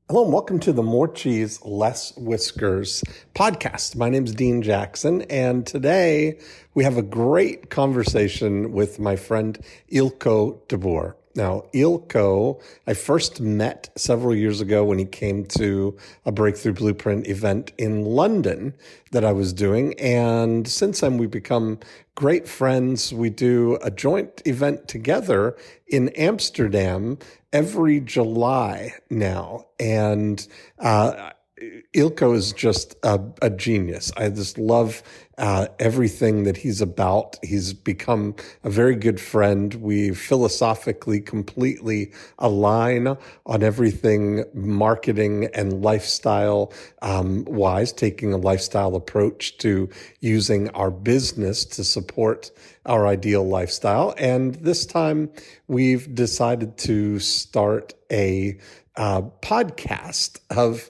Hello and welcome to the More Cheese Less Whiskers podcast. My name is Dean Jackson, and today we have a great conversation with my friend Eelco de Boer. Now, Eelco, I first met several years ago when he came to a Breakthrough Blueprint event in London that I was doing. And since then, we've become great friends. We do a joint event together in Amsterdam every July now. And Eelco is just a genius. I just love everything that he's about. He's become a very good friend. We philosophically completely align on everything marketing and lifestyle wise, taking a lifestyle approach to using our business to support our ideal lifestyle. And this time we've decided to start a podcast of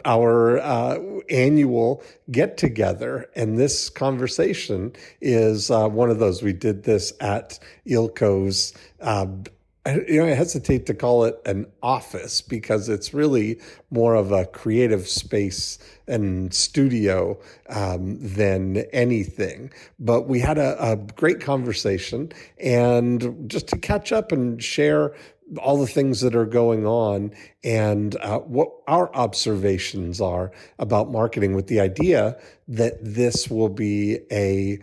our annual get together. And this conversation is one of those. We did this at Eelco's, I hesitate to call it an office because it's really more of a creative space and studio than anything. But we had a great conversation, and just to catch up and share all the things that are going on and what our observations are about marketing, with the idea that this will be a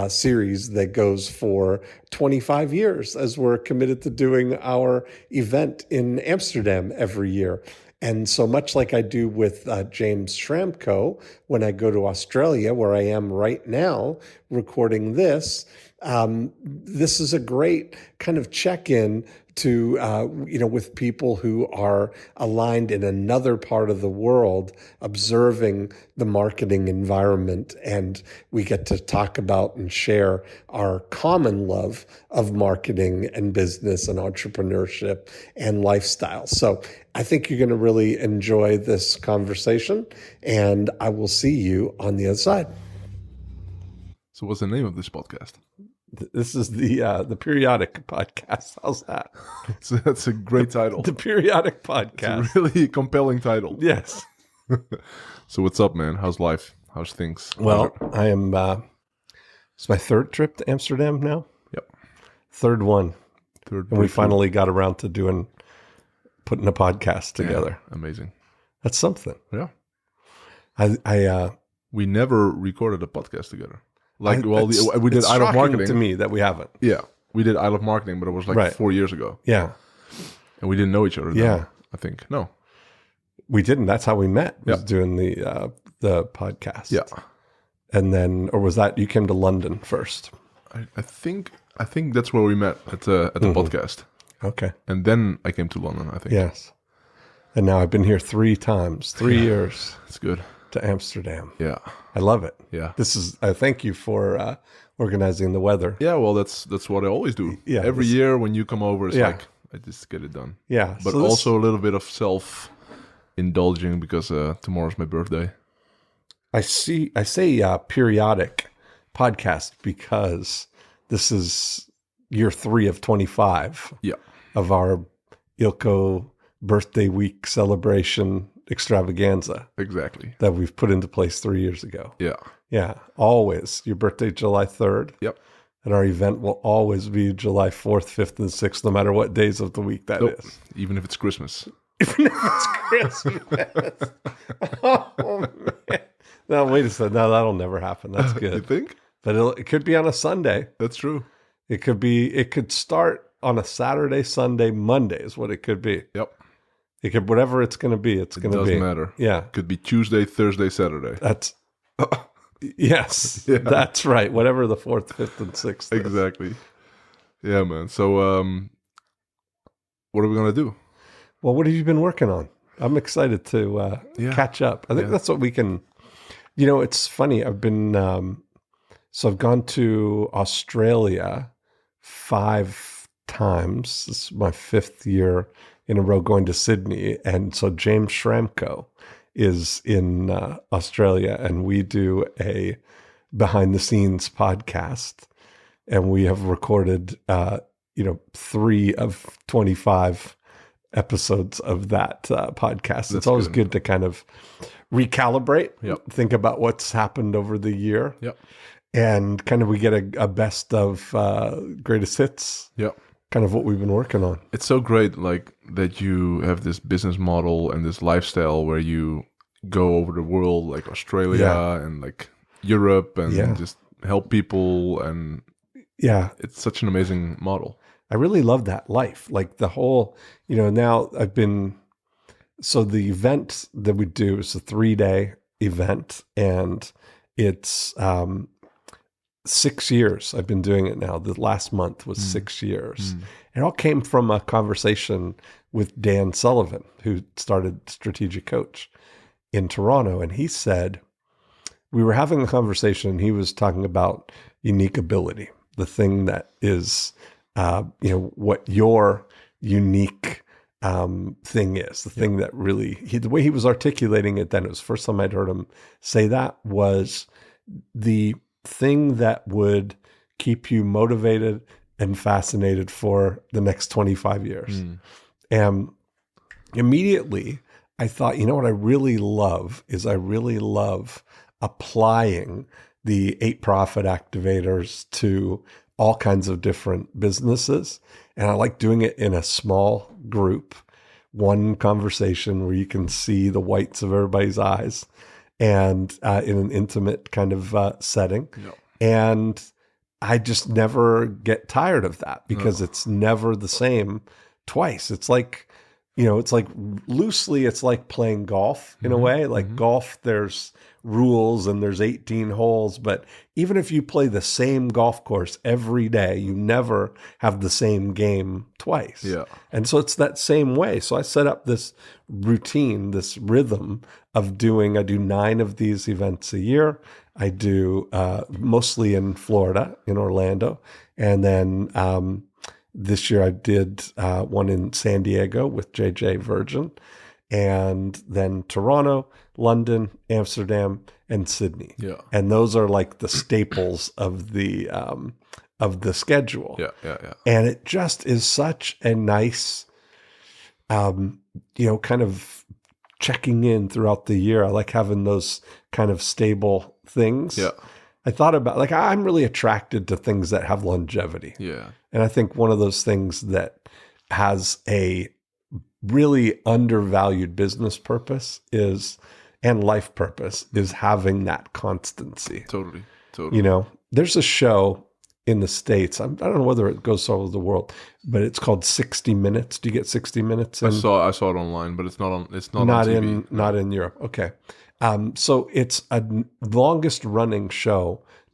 series that goes for 25 years as we're committed to doing our event in Amsterdam every year. And so much like I do with James Schramko when I go to Australia, where I am right now recording this, this is a great kind of check-in to, with people who are aligned in another part of the world, observing the marketing environment. And we get to talk about and share our common love of marketing and business and entrepreneurship and lifestyle. So I think you're going to really enjoy this conversation, and I will see you on the other side. So what's the name of this podcast? This is the periodic podcast. How's that? So that's a great title. The periodic podcast. It's a really compelling title. Yes. So what's up, man? How's life? How's things? Well, I am, it's my third trip to Amsterdam now. Yep. Third one. Third. And we finally got around to putting a podcast together. Yeah, amazing. That's something. Yeah. We never recorded a podcast together. We did it's Isle of Marketing. To me that we haven't. Yeah, we did Isle of Marketing, but it was like 4 years ago. Yeah, and we didn't know each other. Then, yeah, I think no, we didn't. That's how we met. Was doing the podcast. Yeah, and then, or was that you came to London first? I think that's where we met at the podcast. Okay, and then I came to London. I think yes, and now I've been here 3 times, 3 years. It's good. To Amsterdam. Yeah. I love it. Yeah. I thank you for organizing the weather. Yeah, well, that's what I always do. Yeah. Every year when you come over, it's like, I just get it done. Yeah. But so also a little bit of self-indulging because tomorrow's my birthday. I say periodic podcast because this is year 3 of 25 of our Eelco birthday week celebration extravaganza. Exactly. That we've put into place 3 years ago. Yeah. Yeah. Always. Your birthday, July 3rd. Yep. And our event will always be July 4th, 5th, and 6th, no matter what days of the week that is. Even if it's Christmas. Even if it's Christmas. Oh, man. No, wait a second. No, that'll never happen. That's good. You think? But it could be on a Sunday. That's true. It could start on a Saturday, Sunday, Monday is what it could be. Yep. It could, whatever it's going to be, it's going to be. It doesn't matter. Yeah. Could be Tuesday, Thursday, Saturday. That's, yes, that's right. Whatever the 4th, 5th, and 6th is. Exactly. Yeah, man. So, what are we going to do? Well, what have you been working on? I'm excited to catch up. I think that's what we can, it's funny. I've been, I've gone to Australia 5 times. This is my 5th year in a row going to Sydney. And so James Schramko is in Australia, and we do a behind the scenes podcast, and we have recorded 3 of 25 episodes of that podcast. That's it's always good. good to kind of recalibrate, Yep. think about what's happened over the year. Yep. And kind of we get a best of greatest hits, Yep. kind of what we've been working on. It's so great, like that you have this business model and this lifestyle where you go over the world, like Australia and like Europe, and just help people. And it's such an amazing model. I really love that life. Like the whole, now so the event that we do is a 3-day event, and it's 6 years. I've been doing it now. The last month was 6 years. It all came from a conversation with Dan Sullivan, who started Strategic Coach in Toronto. And he said, we were having a conversation, and he was talking about unique ability, the thing that is, what your unique thing is, the thing that really, the way he was articulating it then, it was the first time I'd heard him say that, was the thing that would keep you motivated and fascinated for the next 25 years. And immediately I thought, what I really love is I really love applying the 8 profit activators to all kinds of different businesses. And I like doing it in a small group, one conversation where you can see the whites of everybody's eyes, and in an intimate kind of setting. And I just never get tired of that, because it's never the same twice. It's like, it's like loosely, it's like playing golf in a way. Like golf, there's rules and there's 18 holes, but even if you play the same golf course every day, you never have the same game twice. And so it's that same way. So I set up this routine, this rhythm of I do 9 of these events a year. I do mostly in Florida, in Orlando. And then this year I did one in San Diego with JJ Virgin, and then Toronto, London, Amsterdam, and Sydney. And those are like the staples of the schedule. And it just is such a nice, kind of checking in throughout the year. I like having those kind of stable things. I thought about, like, I'm really attracted to things that have longevity. And I think one of those things that has a really undervalued business purpose and life purpose is having that constancy. Totally. There's a show in the States. I don't know whether it goes all over the world, but it's called 60 Minutes. Do you get 60 Minutes? I saw it online, but it's not on TV. Not in Europe. Okay. So it's a longest running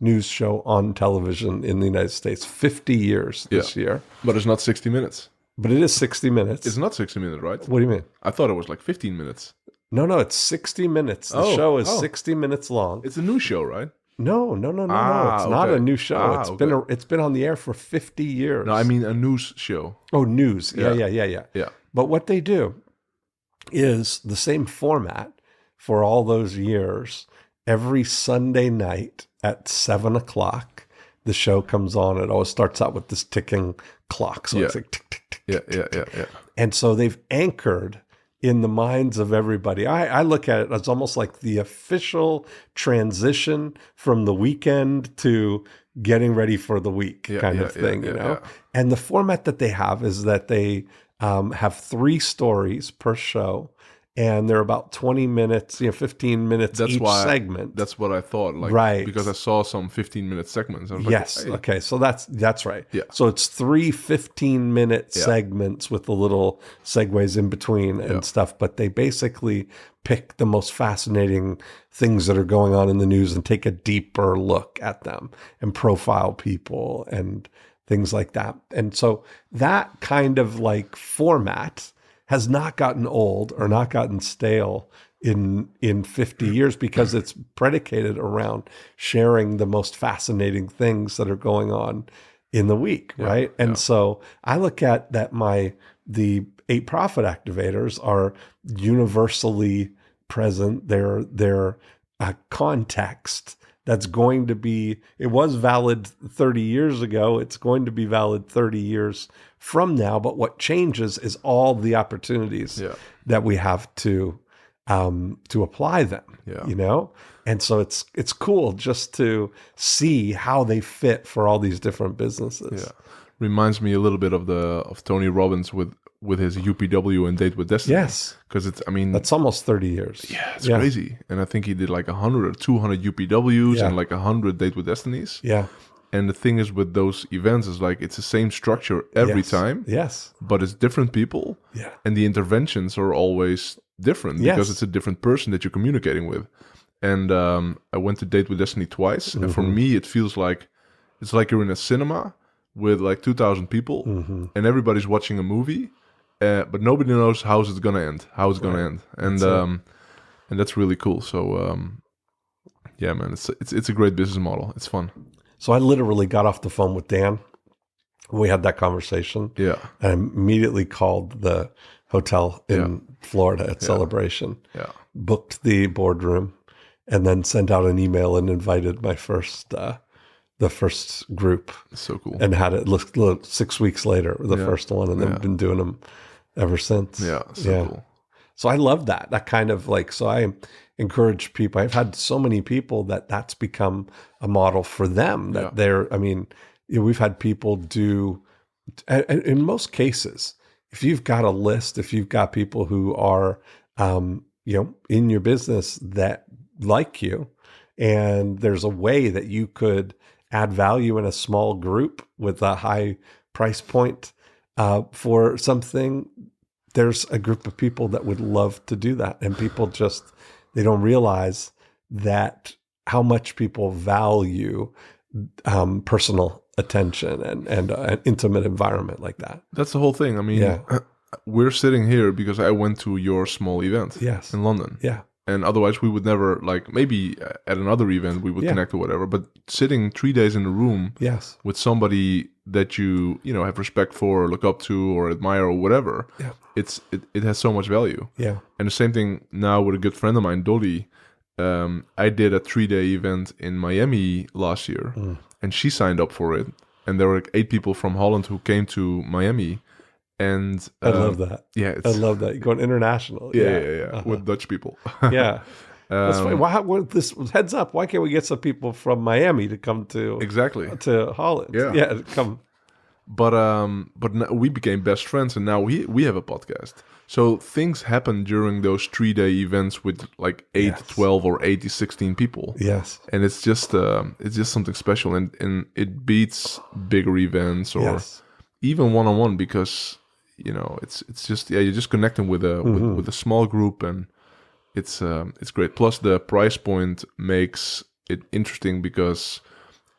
news show on television in the United States, 50 years this year. But it's not 60 minutes. But it is 60 minutes. It's not 60 minutes, right? What do you mean? I thought it was like 15 minutes. No, it's 60 minutes. The show is 60 minutes long. It's a new show, right? No. It's not a new show. It's been on the air for 50 years. No, I mean a news show. Oh, news. Yeah. But what they do is the same format for all those years. Every Sunday night at 7:00, the show comes on. It always starts out with this ticking clock. So it's like tick, tick, tick, tick, tick. And so they've anchored in the minds of everybody. I look at it as almost like the official transition from the weekend to getting ready for the week kind of thing, And the format that they have is that they have 3 stories per show, and they're about 20 minutes, 15 minutes each segment. That's what I thought, right? Because I saw some 15-minute segments. I was yes. Hey. Okay. So that's right. So it's 3 15-minute segments with the little segues in between and stuff. But they basically pick the most fascinating things that are going on in the news and take a deeper look at them and profile people and things like that. And so that kind of like format has not gotten old or not gotten stale in 50 years, because it's predicated around sharing the most fascinating things that are going on in the week, right? And so I look at that the 8 profit activators are universally present. They're context that's going to be, it was valid 30 years ago. It's going to be valid 30 years from now. But what changes is all the opportunities that we have to apply them, you know? And so it's cool just to see how they fit for all these different businesses. Yeah. Reminds me a little bit of Tony Robbins with his UPW and Date with Destiny. Yes. Because that's almost 30 years. Yeah, it's crazy. And I think he did like 100 or 200 UPWs and like 100 Date with Destinies. Yeah. And the thing is with those events is like, it's the same structure every time. Yes. But it's different people. Yeah. And the interventions are always different because it's a different person that you're communicating with. And I went to Date with Destiny twice. And for me, it feels like, it's like you're in a cinema with like 2,000 people and everybody's watching a movie. But nobody knows how it's going to end, and that's really cool. So, yeah, man, it's a great business model. It's fun. So I literally got off the phone with Dan. We had that conversation. Yeah. And I immediately called the hotel in Florida at Celebration. Yeah. Booked the boardroom, and then sent out an email and invited my first the first group. So cool. And had it look 6 weeks later, the first one, and then been doing them ever since. Yeah, so cool. So I love that. That kind of like, so I encourage people. I've had so many people that's become a model for them that they're, I mean, we've had people do, in most cases, if you've got a list, if you've got people who are, in your business that like you, and there's a way that you could add value in a small group with a high price point for something, there's a group of people that would love to do that. And people just, they don't realize that how much people value personal attention and an intimate environment like that. That's the whole thing. I mean, we're sitting here because I went to your small event in London. Yeah. And otherwise we would never, like, maybe at another event we would connect or whatever. But sitting 3 days in a room with somebody that you have respect for, or look up to, or admire, or whatever, it has so much value. Yeah. And the same thing now with a good friend of mine, Dolly. I did a 3-day event in Miami last year, and she signed up for it. And there were like 8 people from Holland who came to Miami. And I love that. Yeah, I love that. You're going international. Yeah. With Dutch people. Yeah. That's funny. This heads up. Why can't we get some people from Miami to come to Holland? Yeah, to come. But now we became best friends, and now we have a podcast. So things happen during those 3-day events with like 8 to 12 or 8 to 16 people. Yes, and it's just something special, and it beats bigger events or even one-on-one, because it's just you're just connecting with a small group, and it's great. Plus the price point makes it interesting because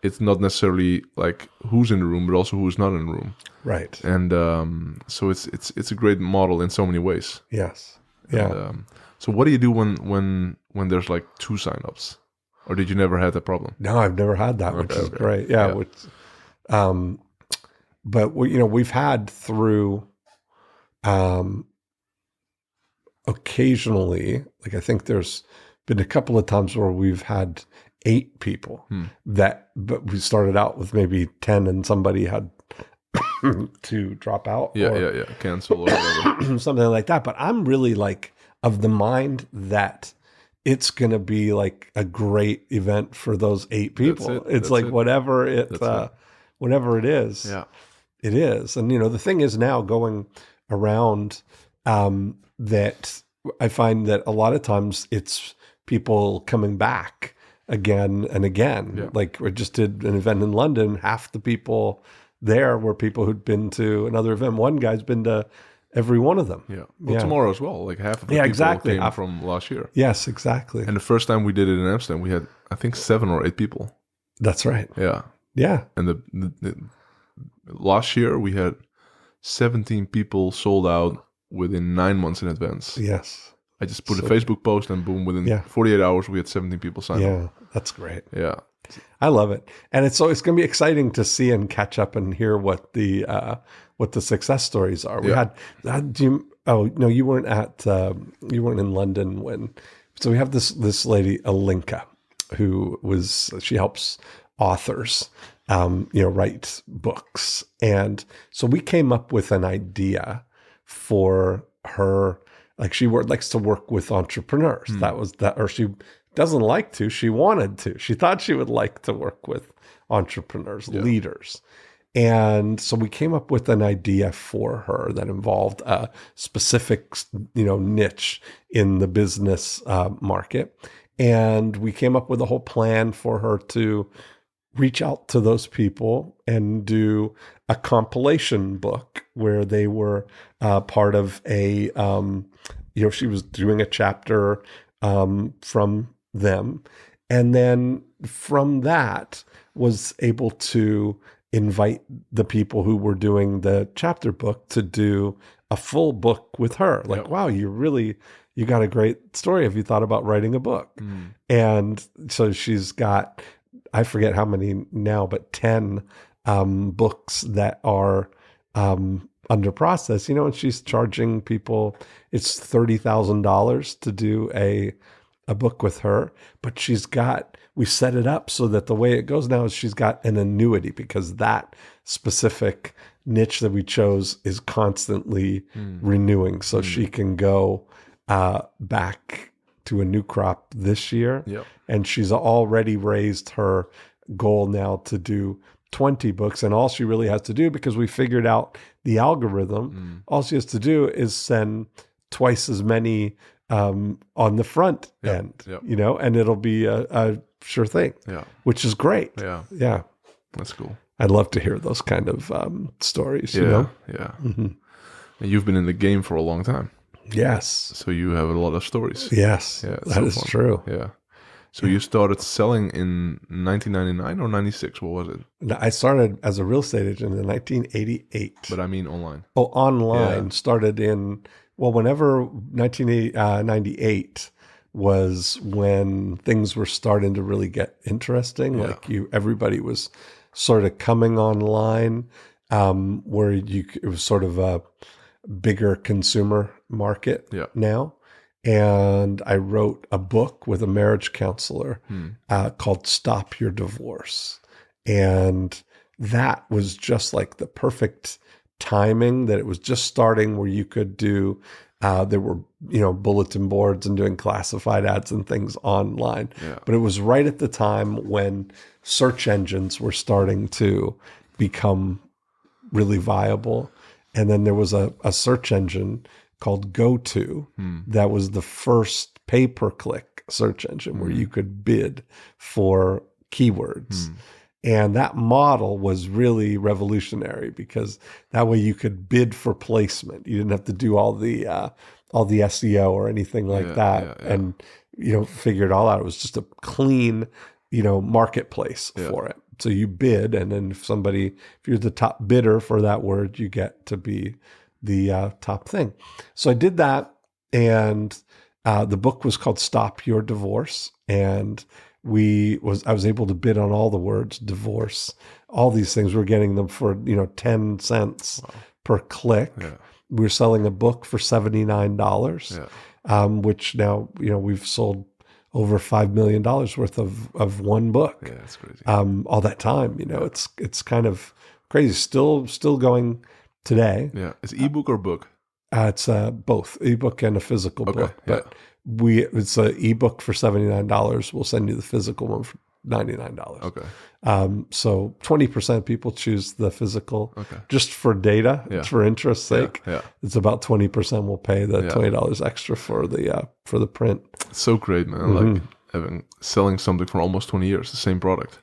it's not necessarily like who's in the room, but also who's not in the room. Right. And so it's a great model in so many ways. Yes. Yeah. And, so what do you do when there's like 2 signups, or did you never have that problem? No, I've never had that, which is great. Yeah. Which, but we've had through occasionally, like I think there's been a couple of times where we've had 8 people but we started out with maybe 10 and somebody had to drop out cancel or whatever. Something like that. But I'm really like of the mind that it's going to be like a great event for those 8 people. It's like whatever it is, it is. And the thing is now going around that I find that a lot of times it's people coming back again and again. Yeah. Like we just did an event in London. Half the people there were people who'd been to another event. One guy's been to every one of them. Yeah. Well, tomorrow as well. Like half of the people came from last year. Yes, exactly. And the first time we did it in Amsterdam, we had, I think, 7 or 8 people. That's right. Yeah. Yeah. And the last year we had 17 people sold out within 9 months in advance. Yes. I just put a Facebook post and boom, within 48 hours, we had 17 people sign up. Yeah, that's great. Yeah. I love it. And it's going to be exciting to see and catch up and hear what the success stories are. We had you weren't in London so we have this lady, Eelco she helps authors, write books. And so we came up with an idea for her. Like she likes to work with entrepreneurs. Or she doesn't like to, she wanted to. She thought she would like to work with entrepreneurs, leaders. And so we came up with an idea for her that involved a specific, niche in the business market. And we came up with a whole plan for her to reach out to those people and do a compilation book where they were part of a, she was doing a chapter from them. And then from that was able to invite the people who were doing the chapter book to do a full book with her. Like, wow, you got a great story. Have you thought about writing a book? And so she's got, I forget how many now, but 10 books that are under process, and she's charging people, it's $30,000 to do a book with her, but we set it up so that the way it goes now is she's got an annuity, because that specific niche that we chose is constantly renewing. So she can go back to a new crop this year. And she's already raised her goal now to do 20 books. And all she really has to do, because we figured out the algorithm, all she has to do is send twice as many on the front end, and it'll be a sure thing, which is great. Yeah. That's cool. I'd love to hear those kind of stories, Yeah. And you've been in the game for a long time. Yes. So you have a lot of stories. Yes, that is true. Yeah. So you started selling in 1999 or 96? What was it? I started as a real estate agent in 1988. But I mean online. Oh, online. Started in, whenever 1998 was when things were starting to really get interesting. Like everybody was sort of coming online, where it was sort of a bigger consumer market now. And I wrote a book with a marriage counselor called Stop Your Divorce. And that was just like the perfect timing, that it was just starting where you could do, there were, bulletin boards and doing classified ads and things online. But it was right at the time when search engines were starting to become really viable. And then there was a search engine called GoTo that was the first pay-per-click search engine where you could bid for keywords. And that model was really revolutionary, because that way you could bid for placement. You didn't have to do all the SEO or anything like that, and figure it all out. It was just a clean, marketplace for it. So you bid, and then if you're the top bidder for that word, you get to be the top thing. So I did that, and the book was called Stop Your Divorce, and I was able to bid on all the words divorce, all these things. We're getting them for 10 cents per click. We were selling a book for $79, which now we've sold over $5 million worth of one book. Yeah, that's crazy. All that time, it's kind of crazy. Still going today. Yeah, it's ebook or book? It's both ebook and a physical book. But it's an ebook for $79. We'll send you the physical one for $99. Okay. So 20% of people choose the physical just for data, for interest's sake. It's about 20% will pay the $20 extra for the print. It's so great, man. Like selling something for almost 20 years, the same product.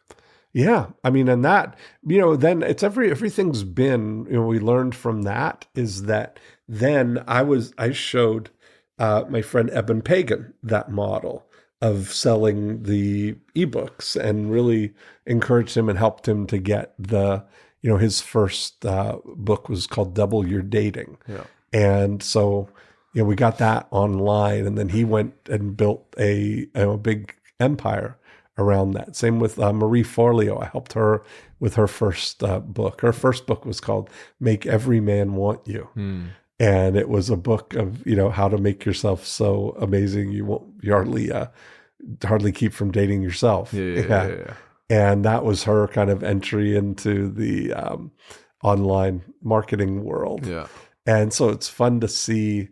Yeah. I mean, and that, then it's everything's been, we learned from that is that then I showed my friend Eben Pagan that model of selling the ebooks, and really encouraged him and helped him to get his first book was called Double Your Dating. And so, we got that online, and then he went and built a big empire around that. Same with Marie Forleo. I helped her with her first book. Her first book was called Make Every Man Want You. And it was a book of, how to make yourself so amazing you hardly hardly keep from dating yourself. Yeah. And that was her kind of entry into the online marketing world. Yeah. And so it's fun to see,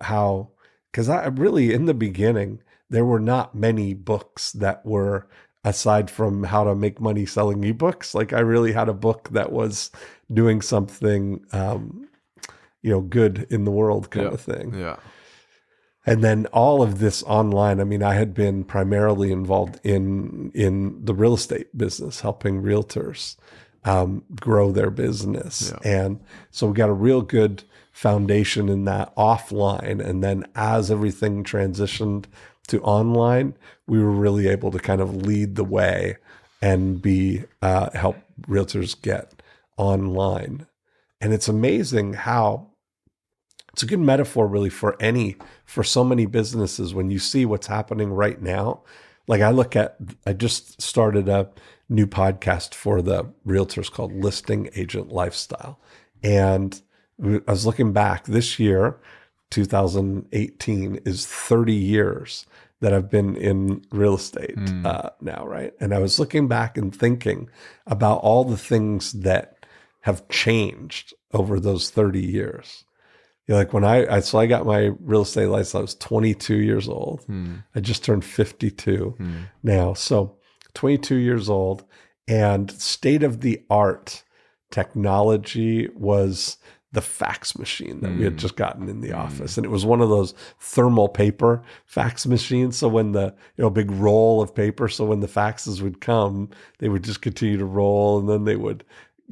how, because I really, in the beginning, there were not many books that were, aside from how to make money selling ebooks. Like I really had a book that was doing something, good in the world kind of thing. Yeah. And then all of this online, I mean, I had been primarily involved in the real estate business, helping realtors grow their business. Yeah. And so we got a real good foundation in that offline. And then as everything transitioned to online, we were really able to kind of lead the way and be help realtors get online. And it's amazing how it's a good metaphor really for so many businesses when you see what's happening right now. Like I just started a new podcast for the realtors called Listing Agent Lifestyle. And I was looking back this year, 2018 is 30 years that I've been in real estate now, right? And I was looking back and thinking about all the things that have changed over those 30 years. Like when I got my real estate license, I was 22 years old. I just turned 52 now. So 22 years old, and state of the art technology was the fax machine that we had just gotten in the office. And it was one of those thermal paper fax machines. So when the big roll of paper, so when the faxes would come, they would just continue to roll, and then they would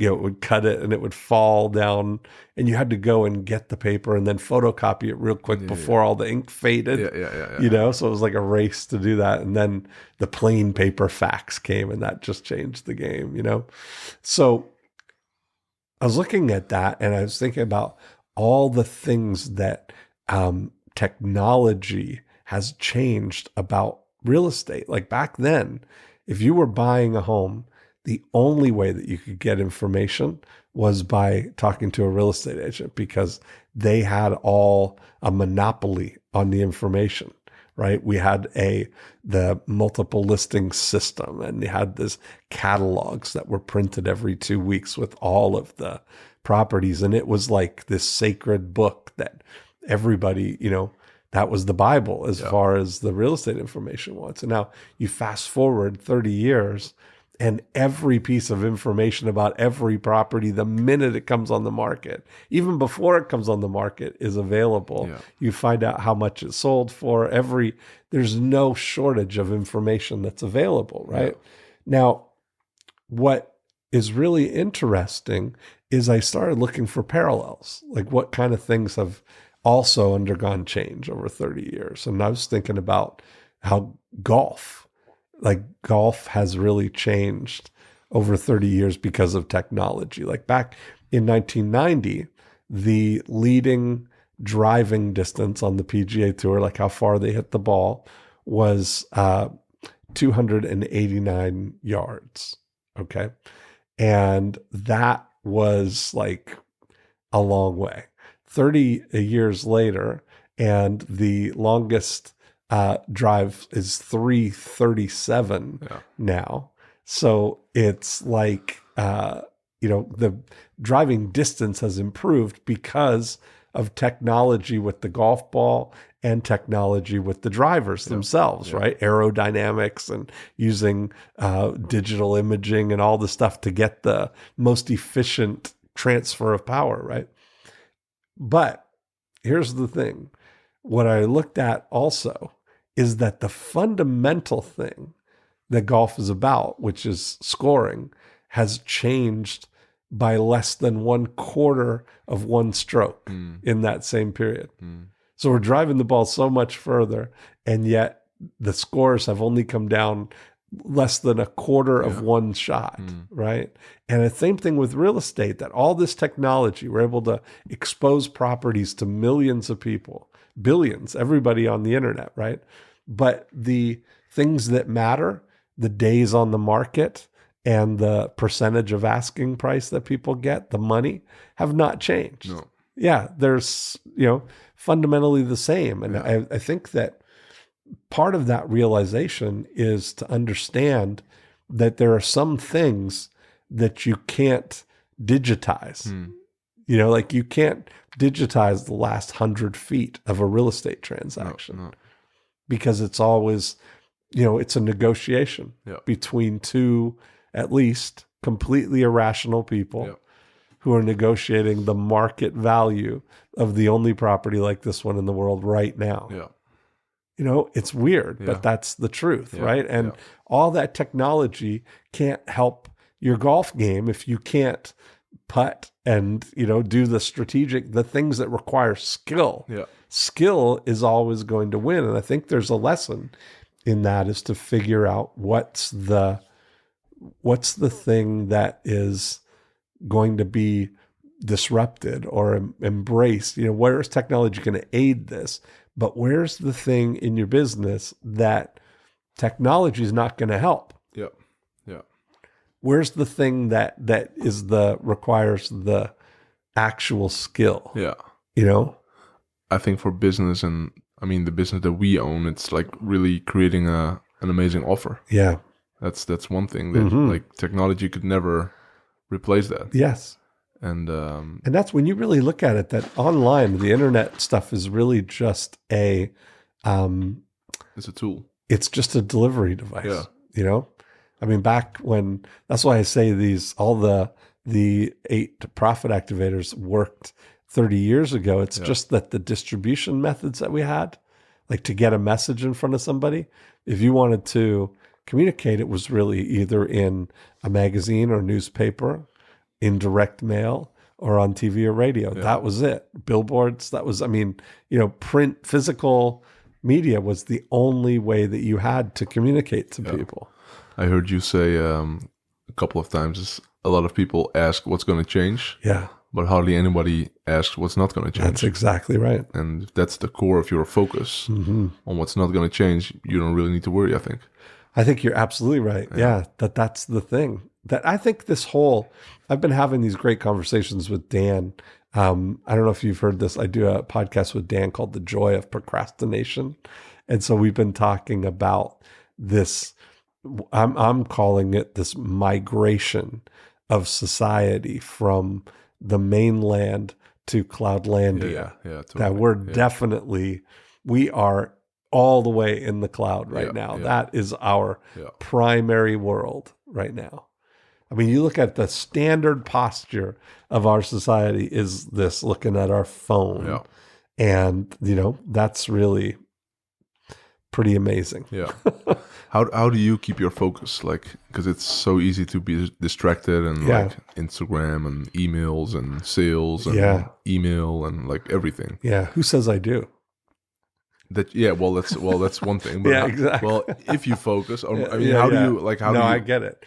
it would cut it and it would fall down, and you had to go and get the paper and then photocopy it real quick before all the ink faded. So it was like a race to do that. And then the plain paper fax came, and that just changed the game, So I was looking at that, and I was thinking about all the things that technology has changed about real estate. Like back then, if you were buying a home, the only way that you could get information was by talking to a real estate agent, because they had a monopoly on the information, right? We had the multiple listing system, and they had this catalogs that were printed every 2 weeks with all of the properties. And it was like this sacred book that everybody, that was the Bible as far as the real estate information was. And now you fast forward 30 years, and every piece of information about every property, the minute it comes on the market, even before it comes on the market, is available. Yeah. You find out how much it sold for. There's no shortage of information that's available, right? Yeah. Now, what is really interesting is I started looking for parallels, like what kind of things have also undergone change over 30 years. And I was thinking about how golf has really changed over 30 years because of technology. Like back in 1990, the leading driving distance on the PGA Tour, like how far they hit the ball, was 289 yards. Okay. And that was like a long way. 30 years later, and the longest drive is 337 now. So it's like, the driving distance has improved because of technology with the golf ball and technology with the drivers themselves, right? Aerodynamics and using digital imaging and all the stuff to get the most efficient transfer of power, right? But here's the thing. What I looked at also is that the fundamental thing that golf is about, which is scoring, has changed by less than 1/4 of one stroke in that same period. So we're driving the ball so much further, and yet the scores have only come down less than 1/4 of one shot, right? And the same thing with real estate, that all this technology, we're able to expose properties to millions of people, billions, everybody on the internet, right? But the things that matter, the days on the market and the percentage of asking price that people get, the money, have not changed. No. Yeah, there's, fundamentally the same. And I think that part of that realization is to understand that there are some things that you can't digitize. You know, like you can't digitize the last 100 feet of a real estate transaction because it's always, you know, it's a negotiation between two, at least, completely irrational people who are negotiating the market value of the only property like this one in the world right now. You know, it's weird, but that's the truth, right? And all that technology can't help your golf game if you can't putt and, you know, do the things that require skill. Skill is always going to win. And I think there's a lesson in that, is to figure out what's the thing that is going to be disrupted or embraced. You know, where is technology going to aid this? But where's the thing in your business that technology is not going to help? Where's the thing that requires the actual skill? You know? I think for business, and I mean the business that we own, it's like really creating an amazing offer. That's one thing that like technology could never replace that. And that's when you really look at it, that online, the internet stuff is really just it's a tool. It's just a delivery device. You know? I mean, back when, that's why I say all the 8 profit activators worked 30 years ago. It's just that the distribution methods that we had, like to get a message in front of somebody, if you wanted to communicate, it was really either in a magazine or newspaper, in direct mail, or on TV or radio. That was it. Billboards, that was, I mean, you know, print, physical media was the only way that you had to communicate to people. I heard you say a couple of times, a lot of people ask what's going to change. But hardly anybody asks what's not going to change. That's exactly right. And if that's the core of your focus on what's not going to change, you don't really need to worry, I think. I think you're absolutely right. That's the thing. That I think I've been having these great conversations with Dan. I don't know if you've heard this. I do a podcast with Dan called The Joy of Procrastination. And so we've been talking about this, I'm calling it this migration of society from the mainland to Cloudlandia. Totally. That we're definitely, we are all the way in the cloud right now. That is our primary world right now. I mean, you look at the standard posture of our society is this, looking at our phone. And, you know, that's really pretty amazing. How do you keep your focus? Like, because it's so easy to be distracted, and like Instagram and emails and sales and email and like everything. Who says I do? That's one thing. But exactly. Well, if you focus, I mean, how do you like? How do you? I get it.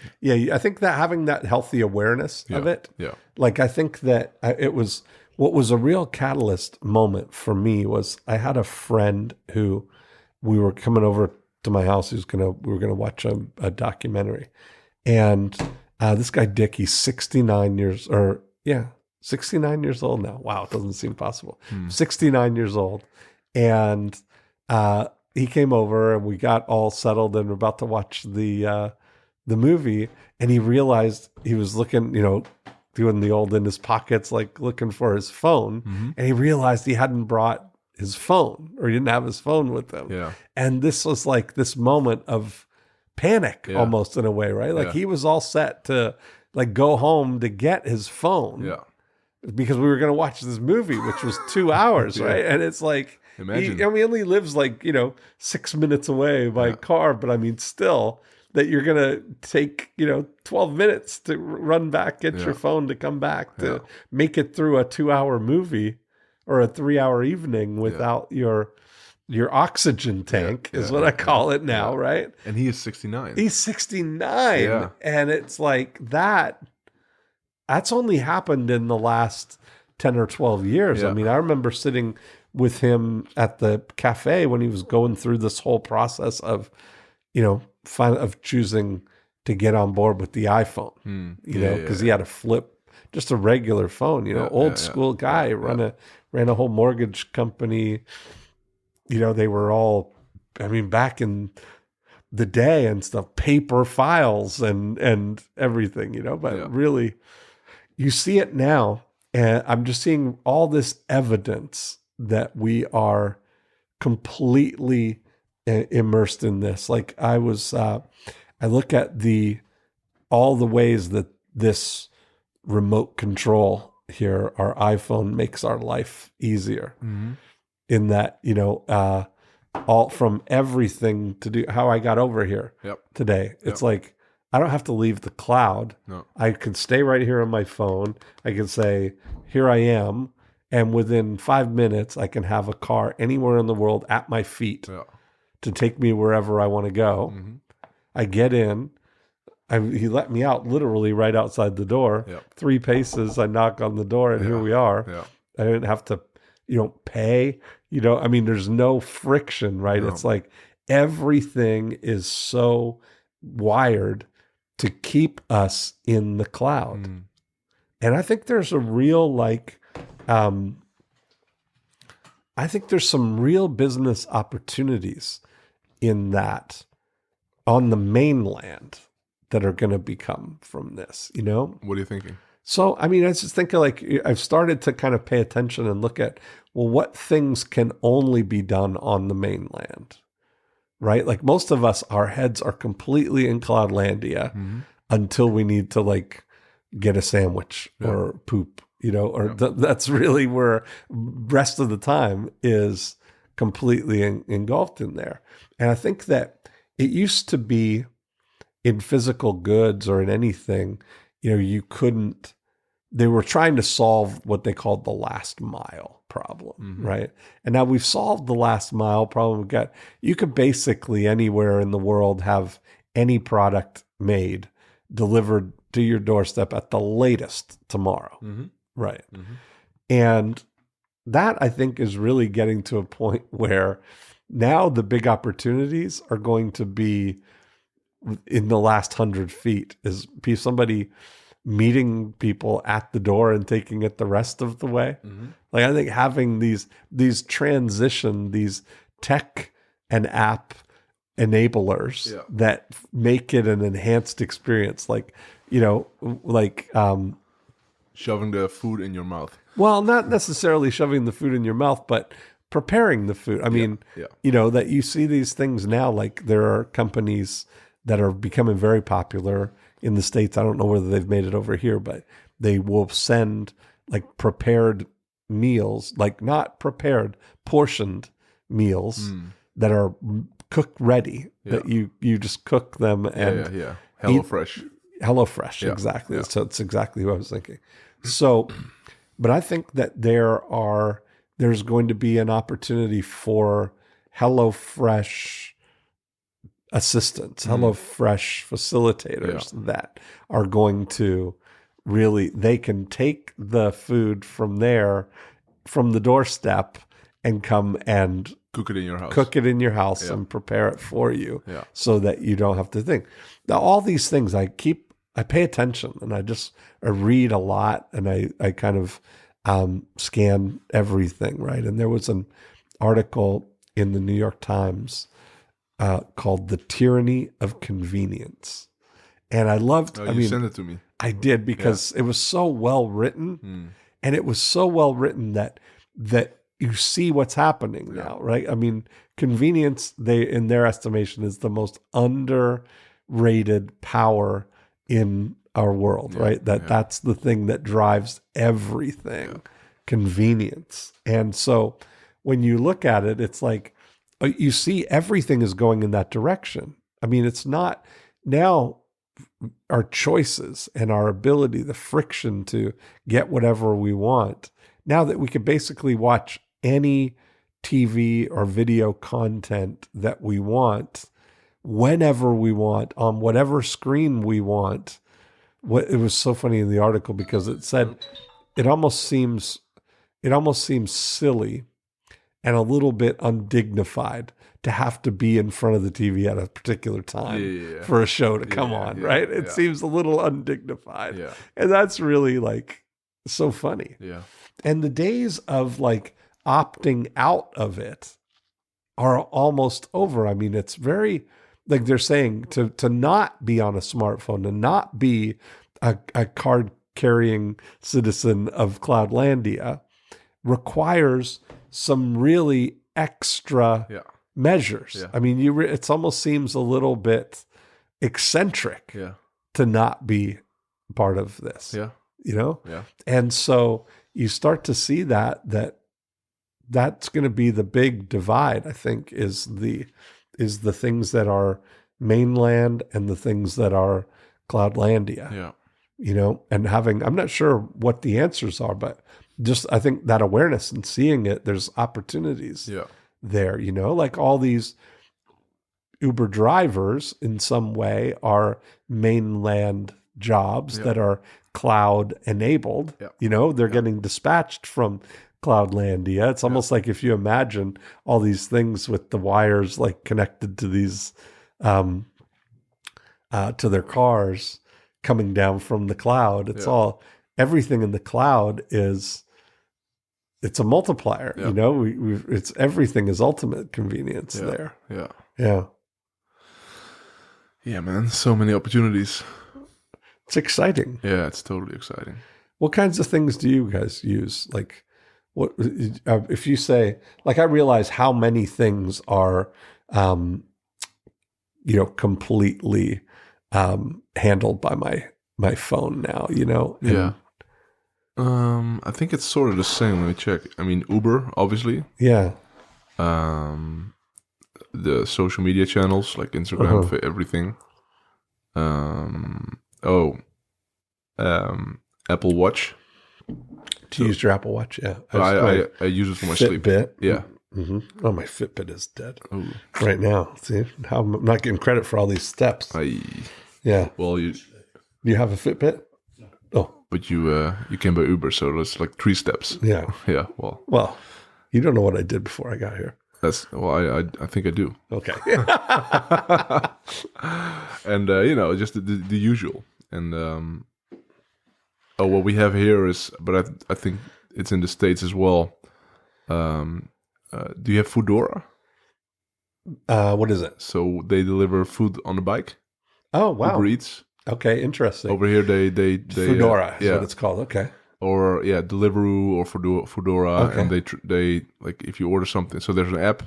I think that having that healthy awareness of it. Like, I think that it was what was a real catalyst moment for me was I had a friend who we were coming over to my house. We were gonna watch a documentary, and this guy Dick, he's 69 years 69 years old now. Wow, it doesn't seem possible. 69 years old, and he came over and we got all settled and we're about to watch the movie, and he realized he was looking, you know, doing the old in his pockets, like looking for his phone, and he realized he hadn't brought his phone, or he didn't have his phone with him. And this was like this moment of panic almost, in a way, right? Like he was all set to like go home to get his phone because we were going to watch this movie, which was 2 hours, right? And it's like, imagine. He only lives like, 6 minutes away by car, but I mean, still, that you're going to take, 12 minutes to run back, get your phone to come back to make it through a 2-hour movie or a 3-hour evening without your oxygen tank is what I call it now, right? And he is 69. He's 69. And it's like that's only happened in the last 10 or 12 years. I mean, I remember sitting with him at the cafe when he was going through this whole process of, of choosing to get on board with the iPhone, because he had a flip, just a regular phone, old school guy, ran a whole mortgage company. They were all I mean, back in the day and stuff, paper files and everything, but really you see it now. And I'm just seeing all this evidence that we are completely immersed in this. Like I look at all the ways that this remote control here, our iPhone, makes our life easier. Mm-hmm. In that, all from everything to do how I got over here today. It's like I don't have to leave the cloud. No. I can stay right here on my phone. I can say, here I am. And within 5 minutes, I can have a car anywhere in the world at my feet to take me wherever I want to go. Mm-hmm. I get in. He let me out literally right outside the door. 3 paces, I knock on the door, and here we are. I didn't have to, pay. I mean, there's no friction, right? No. It's like everything is so wired to keep us in the cloud. Mm. And I think there's a real, I think there's some real business opportunities in that on the mainland that are going to become from this, What are you thinking? So, I mean, I just think I've started to kind of pay attention and look at, well, what things can only be done on the mainland, right? Like most of us, our heads are completely in Cloudlandia until we need to get a sandwich or poop, that's really where rest of the time is completely engulfed in there. And I think that it used to be in physical goods or in anything, you couldn't, they were trying to solve what they called the last mile problem, right? And now we've solved the last mile problem. You could basically anywhere in the world have any product made, delivered to your doorstep at the latest tomorrow, right? And that I think is really getting to a point where now the big opportunities are going to be in the last 100 feet is somebody meeting people at the door and taking it the rest of the way. Like I think having these transition, these tech and app enablers that make it an enhanced experience, shoving the food in your mouth. Well, not necessarily shoving the food in your mouth, but preparing the food. I mean, that you see these things now, like there are companies that are becoming very popular in the States. I don't know whether they've made it over here, but they will send prepared meals, not prepared, portioned meals that are cooked ready, that you just cook them and HelloFresh, exactly. Yeah. So it's exactly what I was thinking. So, but I think that there's going to be an opportunity for HelloFresh assistants, HelloFresh facilitators that are going to really, they can take the food from the doorstep and come and cook it in your house, and prepare it for you so that you don't have to think. Now, all these things I pay attention and I read a lot and I kind of scan everything, right? And there was an article in the New York Times called "The Tyranny of Convenience," and I loved. You sent it to me. I did because it was so well written, and it was so well written that you see what's happening now, right? I mean, convenience, in their estimation, is the most underrated power in our world, right? That's the thing that drives everything, convenience. And so when you look at it, it's like you see everything is going in that direction. I mean, it's not now our choices and our ability, the friction to get whatever we want, now that we can basically watch any TV or video content that we want, whenever we want, on whatever screen we want. It was so funny in the article because it said it almost seems silly and a little bit undignified to have to be in front of the TV at a particular time for a show to come on, right? It seems a little undignified. Yeah. And that's really so funny. Yeah. And the days of opting out of it are almost over. I mean, it's very, like they're saying, to not be on a smartphone, to not be a card carrying citizen of Cloudlandia requires some really extra measures. Yeah. I mean, it almost seems a little bit eccentric to not be part of this. Yeah. You know? Yeah. And so you start to see that's going to be the big divide, I think, is the things that are mainland and the things that are Cloudlandia. Yeah. You know, and I'm not sure what the answers are, but just I think that awareness and seeing it, there's opportunities there, you know, like all these Uber drivers in some way are mainland jobs that are cloud enabled. You know, they're getting dispatched from Cloudlandia. It's almost like if you imagine all these things with the wires like connected to these to their cars coming down from the cloud. It's everything in the cloud it's a multiplier. You know, it's everything is ultimate convenience there. Yeah, man. So many opportunities. It's exciting. Yeah, it's totally exciting. What kinds of things do you guys use? Like, what if you say, like, I realize how many things are, you know, completely handled by my phone now, you know? And, I think it's sort of the same. Let me check. I mean, Uber, obviously. Yeah. The social media channels like Instagram for everything. Apple Watch. To use your Apple Watch, yeah. I use it for my sleep. Fitbit. Yeah. Mm-hmm. Oh, my Fitbit is dead right now. See how I'm not getting credit for all these steps. Yeah. Well, do you have a Fitbit? Oh, but you can buy Uber, so that's like 3 steps. Yeah. Yeah. Well, you don't know what I did before I got here. I think I do. Okay. And you know, just the usual. And what we have here is, but I think it's in the States as well. Do you have Foodora? What is it? So they deliver food on the bike. Oh, wow. Uber Eats. Okay, interesting. Over here, they Foodora is what it's called. Okay. Or Deliveroo or Foodora, Okay. and they like if you order something. So there's an app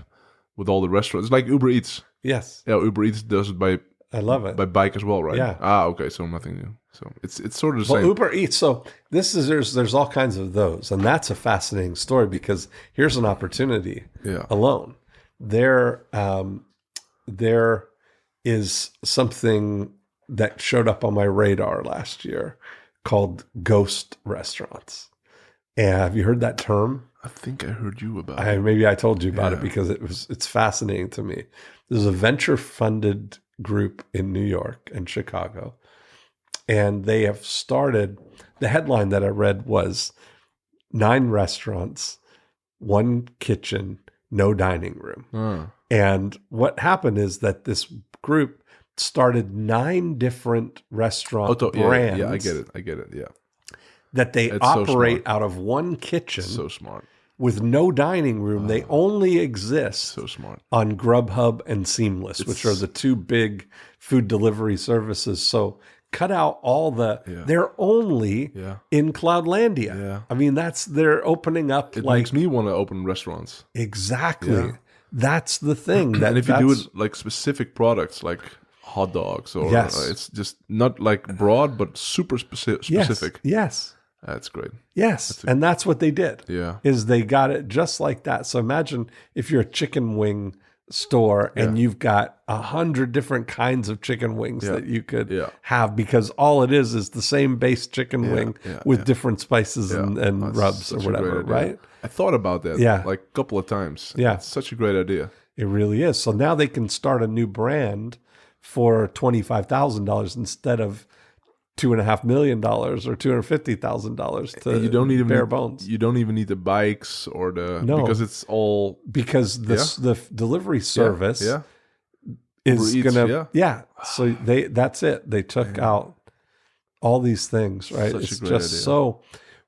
with all the restaurants. It's like Uber Eats. Yes. Yeah, Uber Eats does it by. I love it. By bike as well, right? Yeah. Okay. So nothing new. So it's sort of the same. Uber Eats. So there's all kinds of those, and that's a fascinating story because here's an opportunity. Alone, there is something that showed up on my radar last year called ghost restaurants. And have you heard that term? I think I heard you about it. Maybe I told you about it because it's fascinating to me. There's a venture funded group in New York and Chicago, and they have started. The headline that I read was 9 restaurants, 1 kitchen, no dining room. And what happened is that this group started 9 different restaurant brands. Yeah, I get it. Yeah. That they operate out of 1 kitchen. So smart. With no dining room. They only exist on Grubhub and Seamless, which are the 2 big food delivery services. So cut out all they're only in Cloudlandia. Yeah. I mean, they're opening up. It makes me want to open restaurants. Exactly. Yeah. That's the thing. And if you do it like specific products, like hot dogs, or it's just not like broad, but super specific. Yes. That's great. Yes. And that's what they did. Yeah. Is they got it just like that. So imagine if you're a chicken wing store and you've got 100 different kinds of chicken wings that you could have, because all it is the same base chicken wing with different spices and rubs or whatever, right? I thought about that like a couple of times. Yeah. It's such a great idea. It really is. So now they can start a new brand for $25,000 instead of $2.5 million or $250,000 to you don't even bare bones. You don't even need the bikes or because it's all the delivery service is gonna So that's it. They took out all these things, right? It's just idea. So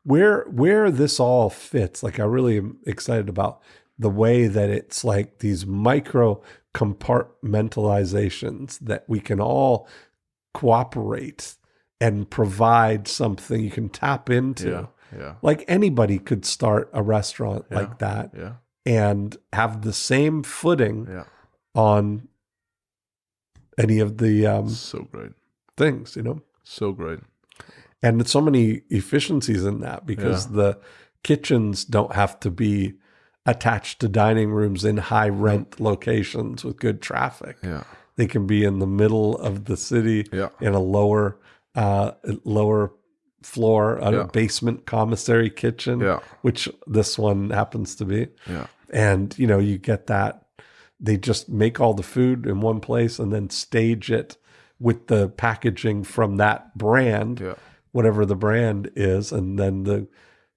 where this all fits. Like I really am excited about the way that it's like these micro compartmentalizations that we can all cooperate and provide something you can tap into. Yeah. Like anybody could start a restaurant like that and have the same footing on any of the so great things, you know? So great. And so many efficiencies in that because the kitchens don't have to be attached to dining rooms in high rent locations with good traffic. Yeah. They can be in the middle of the city in a lower floor, a basement commissary kitchen, which this one happens to be. Yeah. And, you know, you get that. They just make all the food in one place and then stage it with the packaging from that brand, whatever the brand is. And then the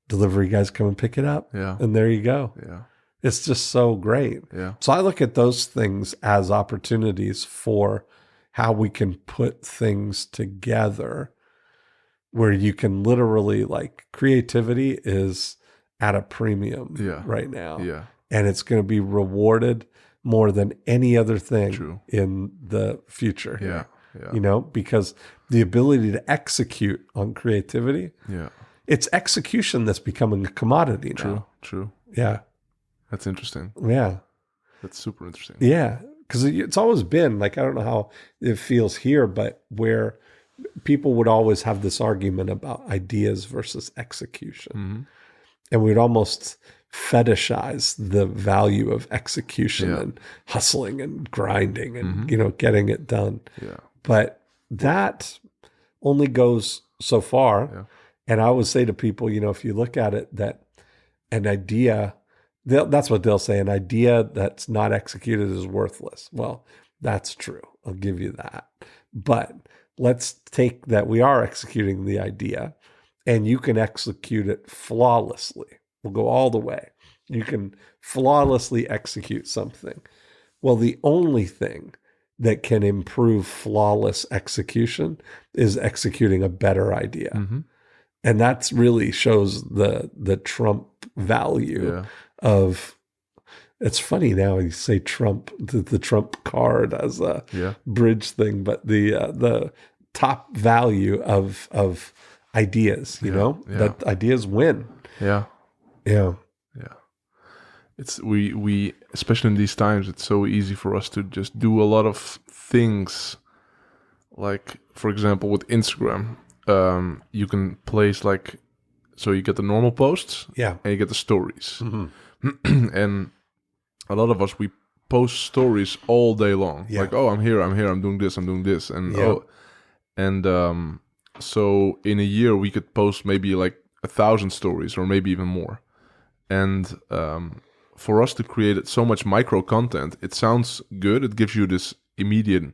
delivery guys come and pick it up. Yeah. And there you go. Yeah. It's just so great. Yeah. So I look at those things as opportunities for how we can put things together where you can literally, like, creativity is at a premium right now. Yeah. And it's going to be rewarded more than any other thing True. in the future here. Yeah. You know, because the ability to execute on creativity, it's execution that's becoming a commodity now. True. Yeah. That's interesting. Yeah. That's super interesting. Yeah. Because it's always been, like, I don't know how it feels here, but where people would always have this argument about ideas versus execution. Mm-hmm. And we'd almost fetishize the value of execution and hustling and grinding and, you know, getting it done. Yeah. But that only goes so far. Yeah. And I always say to people, you know, if you look at it, that an idea, that's what they'll say, an idea that's not executed is worthless. Well, that's true. I'll give you that. But let's take that we are executing the idea and you can execute it flawlessly. We'll go all the way. You can flawlessly execute something. Well, the only thing that can improve flawless execution is executing a better idea. Mm-hmm. And that's really shows the Trump value of, it's funny now you say Trump, the Trump card as a bridge thing, but the top value of ideas, you know, that ideas win. Yeah. Yeah. Yeah. It's we especially in these times, it's so easy for us to just do a lot of things. Like, for example, with Instagram, you can place, like, so you get the normal posts and you get the stories. Mm-hmm. And a lot of us, we post stories all day long. Like, oh, I'm here, I'm doing this. And so in a year we could post maybe like 1,000 stories or maybe even more. And for us to create so much micro content, it sounds good. It gives you this immediate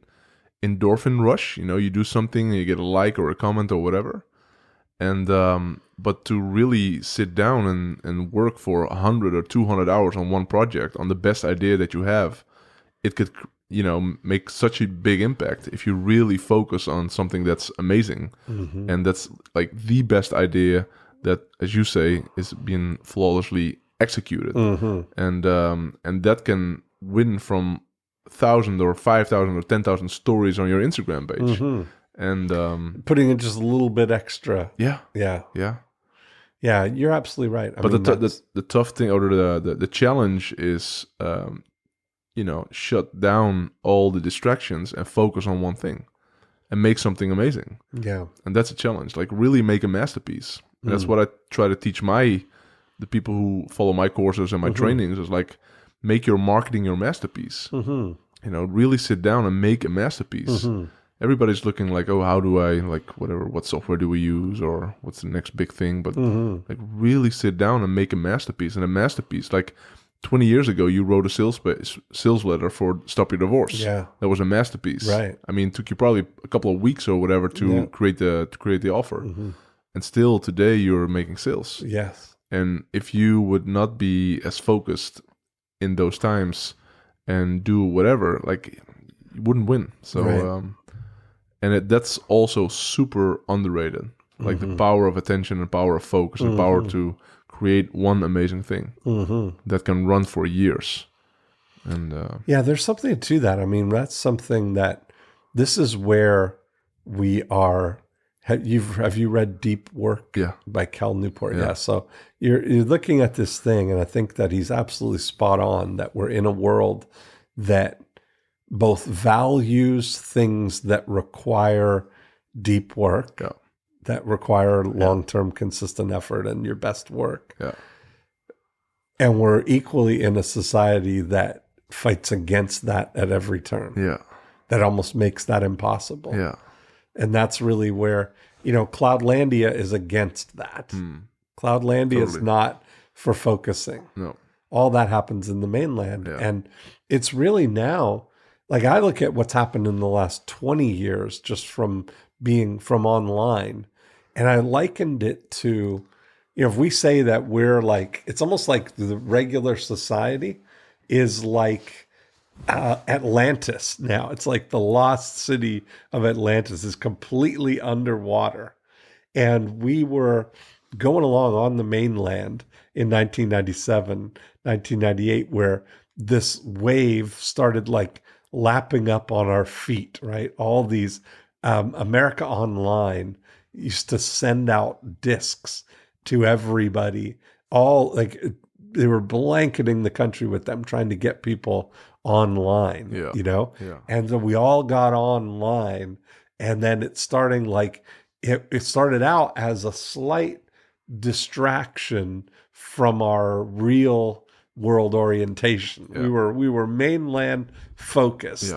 endorphin rush. You know, you do something and you get a like or a comment or whatever. And but to really sit down and work for 100 or 200 hours on one project, on the best idea that you have, it could, you know, make such a big impact if you really focus on something that's amazing. Mm-hmm. And that's like the best idea that, as you say, is being flawlessly executed. Mm-hmm. And that can win from 1,000 or 5,000 or 10,000 stories on your Instagram page. Mm-hmm. And putting in just a little bit extra. Yeah, you're absolutely right. But the tough thing, or the challenge is, you know, shut down all the distractions and focus on one thing and make something amazing. Yeah. And that's a challenge. Like, really make a masterpiece. And that's what I try to teach the people who follow my courses and my trainings, is like, make your marketing your masterpiece. Mm-hmm. You know, really sit down and make a masterpiece. Mm-hmm. Everybody's looking like, oh, how do I, like, whatever, what software do we use, or what's the next big thing? But like, really sit down and make a masterpiece. And a masterpiece, like 20 years ago, you wrote a sales letter for Stop Your Divorce. Yeah, that was a masterpiece. Right. I mean, it took you probably a couple of weeks or whatever to create the offer. Mm-hmm. And still today you're making sales. Yes. And if you would not be as focused in those times and do whatever, like, you wouldn't win. So, and that's also super underrated. Like the power of attention and power of focus and power to create one amazing thing that can run for years. And there's something to that. I mean, that's something that this is where we are. Have you read Deep Work by Cal Newport? Yeah. So you're looking at this thing, and I think that he's absolutely spot on, that we're in a world that both values things that require deep work, that require long-term consistent effort and your best work. Yeah. And we're equally in a society that fights against that at every turn. Yeah. That almost makes that impossible. Yeah. And that's really where, Cloudlandia is against that. Cloudlandia is not for focusing. No. All that happens in the mainland. Yeah. And it's really now, like I look at what's happened in the last 20 years just from being from online, and I likened it to, if we say that we're like, it's almost like the regular society is like Atlantis now. It's like the lost city of Atlantis is completely underwater. And we were going along on the mainland in 1997, 1998, where this wave started like lapping up on our feet, right? All these America Online used to send out discs to everybody. All like they were blanketing the country with them, trying to get people online, Yeah. And so we all got online, and then it started out as a slight distraction from our real world orientation. Yeah. We were mainland focused,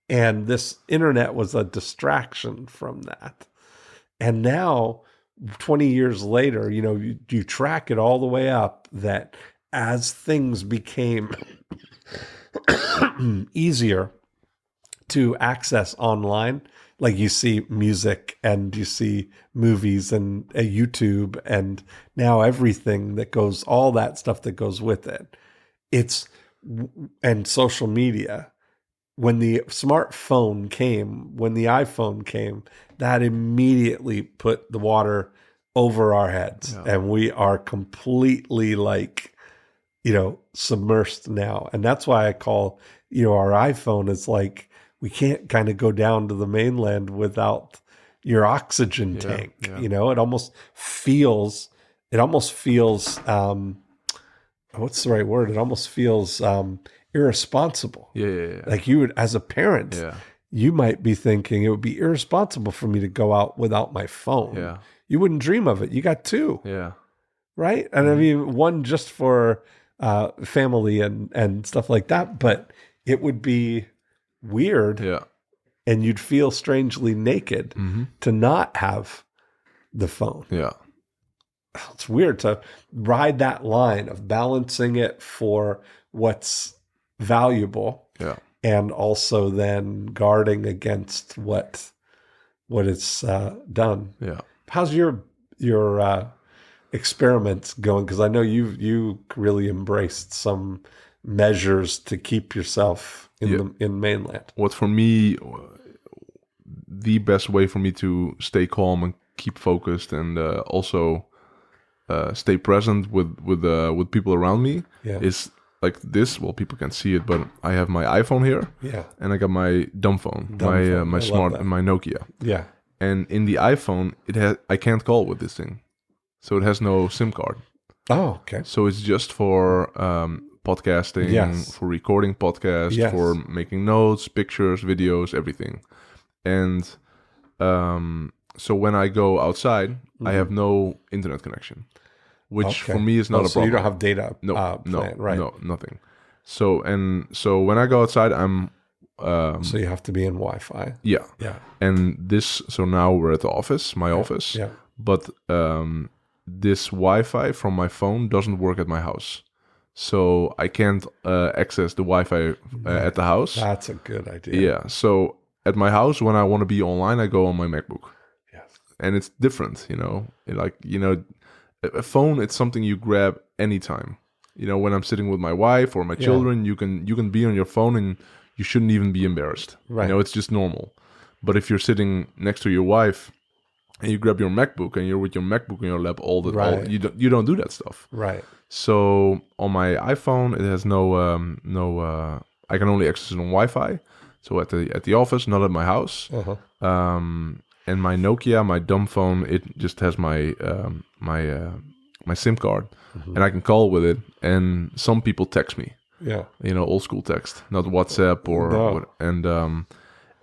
and this internet was a distraction from that. And now, 20 years later, you track it all the way up, that as things became easier to access online, like you see music and you see movies and YouTube, and now everything that goes, all that stuff that goes with it, and social media. When the smartphone came, when the iPhone came, that immediately put the water over our heads, and we are completely like, submersed now. And that's why I call, our iPhone is like, we can't kind of go down to the mainland without your oxygen tank. It almost feels, what's the right word? It almost feels irresponsible. Yeah. Like you would, as a parent, you might be thinking it would be irresponsible for me to go out without my phone. Yeah. You wouldn't dream of it. You got two. Yeah. Right? And I mean, one just for family and stuff like that, but it would be weird, and you'd feel strangely naked to not have the phone. Yeah. It's weird to ride that line of balancing it for what's valuable, and also then guarding against what it's done. Yeah. How's your experiments going? Because I know you really embraced some measures to keep yourself in mainland. What for me, the best way for me to stay calm and keep focused, and also stay present with people around me is like this. Well, people can see it, but I have my iPhone here, and I got my dumb phone, my smart, my Nokia, And in the iPhone, I can't call with this thing, so it has no SIM card. Oh, okay. So it's just for podcasting, for recording podcasts, for making notes, pictures, videos, everything. And so when I go outside, I have no internet connection, which for me is not a problem. So you don't have data plan, right? No, nothing. So when I go outside, I'm... so you have to be in Wi-Fi. Yeah. And so now we're at the office, my office. Yeah. But this Wi-Fi from my phone doesn't work at my house. So I can't access the Wi-Fi at the house. That's a good idea. Yeah. So at my house, when I want to be online, I go on my MacBook. Yes. And it's different, a phone, it's something you grab anytime. When I'm sitting with my wife or my children, you can be on your phone and you shouldn't even be embarrassed. Right. It's just normal. But if you're sitting next to your wife and you grab your MacBook and you're with your MacBook in your lap all Right. you don't do that stuff. Right. So on my iPhone, it has I can only access it on Wi-Fi. So at the office, not at my house. Uh-huh. And my Nokia, my dumb phone, it just has my my SIM card, and I can call with it. And some people text me, Yeah. old school text, not WhatsApp or No.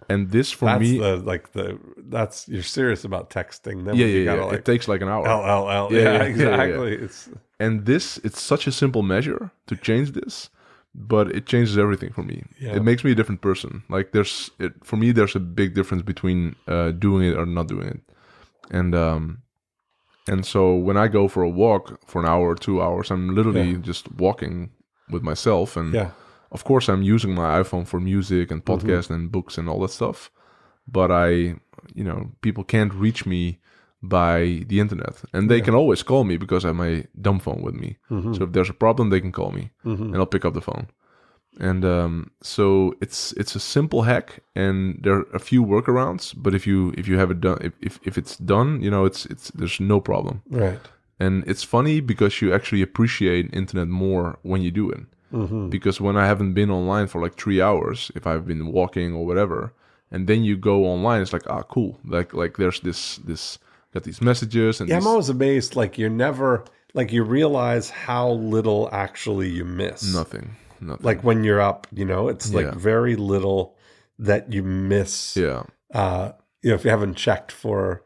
and this for That's me, that's you're serious about texting. Then yeah, you yeah, gotta yeah. like It takes like an hour. LLL. Yeah, Yeah, yeah, exactly. yeah. It's And it's such a simple measure to change this, but it changes everything for me. Yeah. It makes me a different person. Like for me, there's a big difference between doing it or not doing it. And so when I go for a walk for an hour or 2 hours, I'm literally just walking with myself. And yeah. of course, I'm using my iPhone for music and podcasts and books and all that stuff. But people can't reach me by the internet, and they can always call me because I have my dumb phone with me. So if there's a problem, they can call me, and I'll pick up the phone. And so it's a simple hack, and there are a few workarounds. But if you have it done, if it's done, it's there's no problem. Right. And it's funny because you actually appreciate internet more when you do it. Because when I haven't been online for like 3 hours, if I've been walking or whatever, and then you go online, it's like, cool. Like there's this got these messages and I'm always amazed. Like you realize how little actually you miss. Nothing. Like when you're up, it's like very little that you miss. Yeah. If you haven't checked for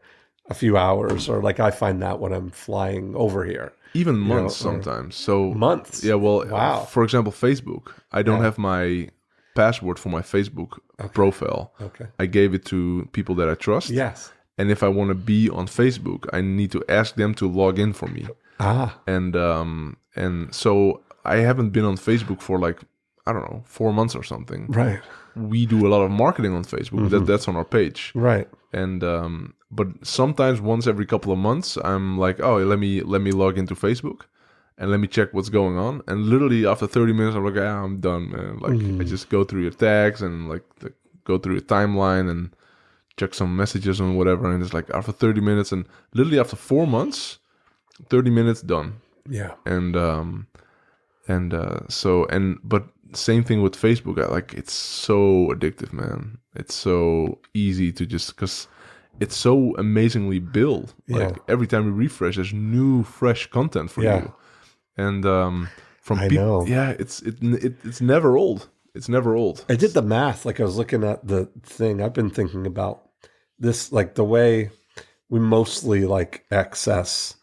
a few hours, or like I find that when I'm flying over here. Even months sometimes. So months. Yeah. Well, wow. For example, Facebook. I don't have my password for my Facebook profile. Okay. I gave it to people that I trust. Yes. And if I want to be on Facebook, I need to ask them to log in for me. And so I haven't been on Facebook for like, I don't know, 4 months or something. Right. We do a lot of marketing on Facebook. That's on our page. Right. And but sometimes once every couple of months, I'm like, let me log into Facebook and let me check what's going on. And literally after 30 minutes, I'm like, I'm done, man. Like I just go through your tags and like go through your timeline and check some messages and whatever. And it's like after 30 minutes, and literally after 4 months, 30 minutes done. Yeah. But same thing with Facebook. It's so addictive, man. It's so easy to because it's so amazingly built. Like every time you refresh, there's new fresh content for you. And from people, it's never old. It's never old. I did the math. Like I was looking at the thing. I've been thinking about this, like the way we mostly like access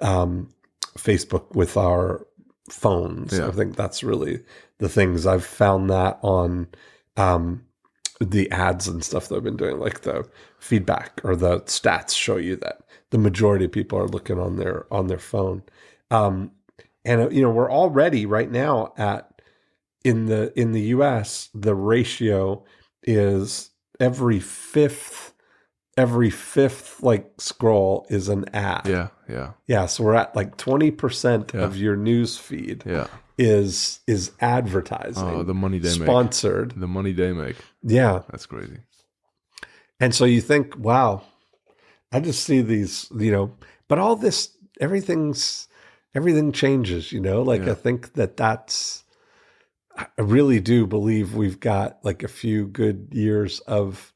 Facebook with our phones. I think that's really the things. I've found that on the ads and stuff that I've been doing, like the feedback or the stats show you that the majority of people are looking on their phone. And we're already right now in the US, the ratio is every fifth like scroll is an ad. Yeah. So we're at like 20% of your news feed. Is advertising. Oh, the money they sponsored. The money they make. Yeah. That's crazy. And so you think, wow, I just see these, but all this, everything changes, I think that's, I really do believe we've got like a few good years of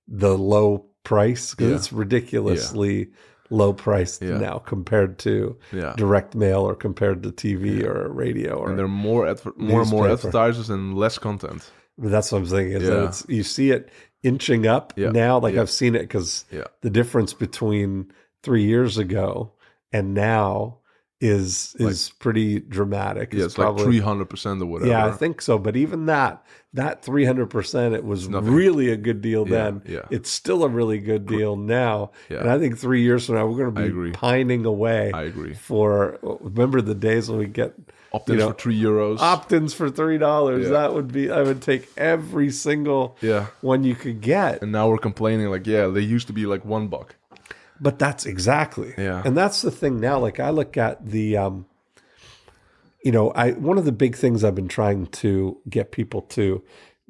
the low price, because it's ridiculously low price now compared to direct mail or compared to TV or radio. Or and there are more and more advertisers and less content. But that's what I'm saying is that you see it inching up now. Like I've seen it because the difference between 3 years ago and now is pretty dramatic. It's probably like 300% or whatever. Yeah, I think so. But even that 300%, it was really a good deal then. Yeah. It's still a really good deal now. Yeah. And I think 3 years from now, we're going to be pining away. I agree. Remember the days when we get opt-ins for €3. Opt-ins for $3. Yeah. I would take every single one you could get. And now we're complaining like, they used to be like $1. But that's exactly. Yeah. And that's the thing now. Like I look at the, one of the big things I've been trying to get people to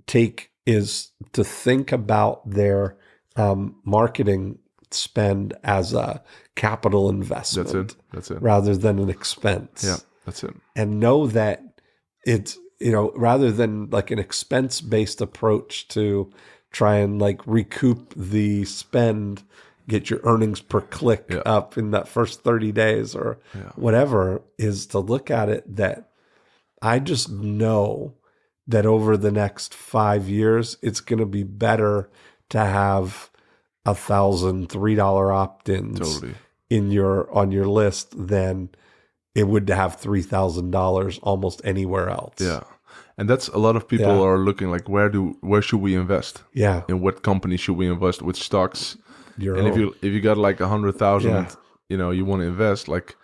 take is to think about their marketing spend as a capital investment. That's it. Rather than an expense. Yeah, that's it. And know that it's, rather than like an expense-based approach to try and like recoup the spend, get your earnings per click up in that first 30 days or whatever, is to look at it that I just know that over the next 5 years, it's going to be better to have 1,000 $3 opt-ins on your list than it would to have $3,000 almost anywhere else. Yeah. And that's a lot of people are looking like, where should we invest? Yeah. In what company should we invest? Which stocks? Your and own. if you got like 100,000, you want to invest, like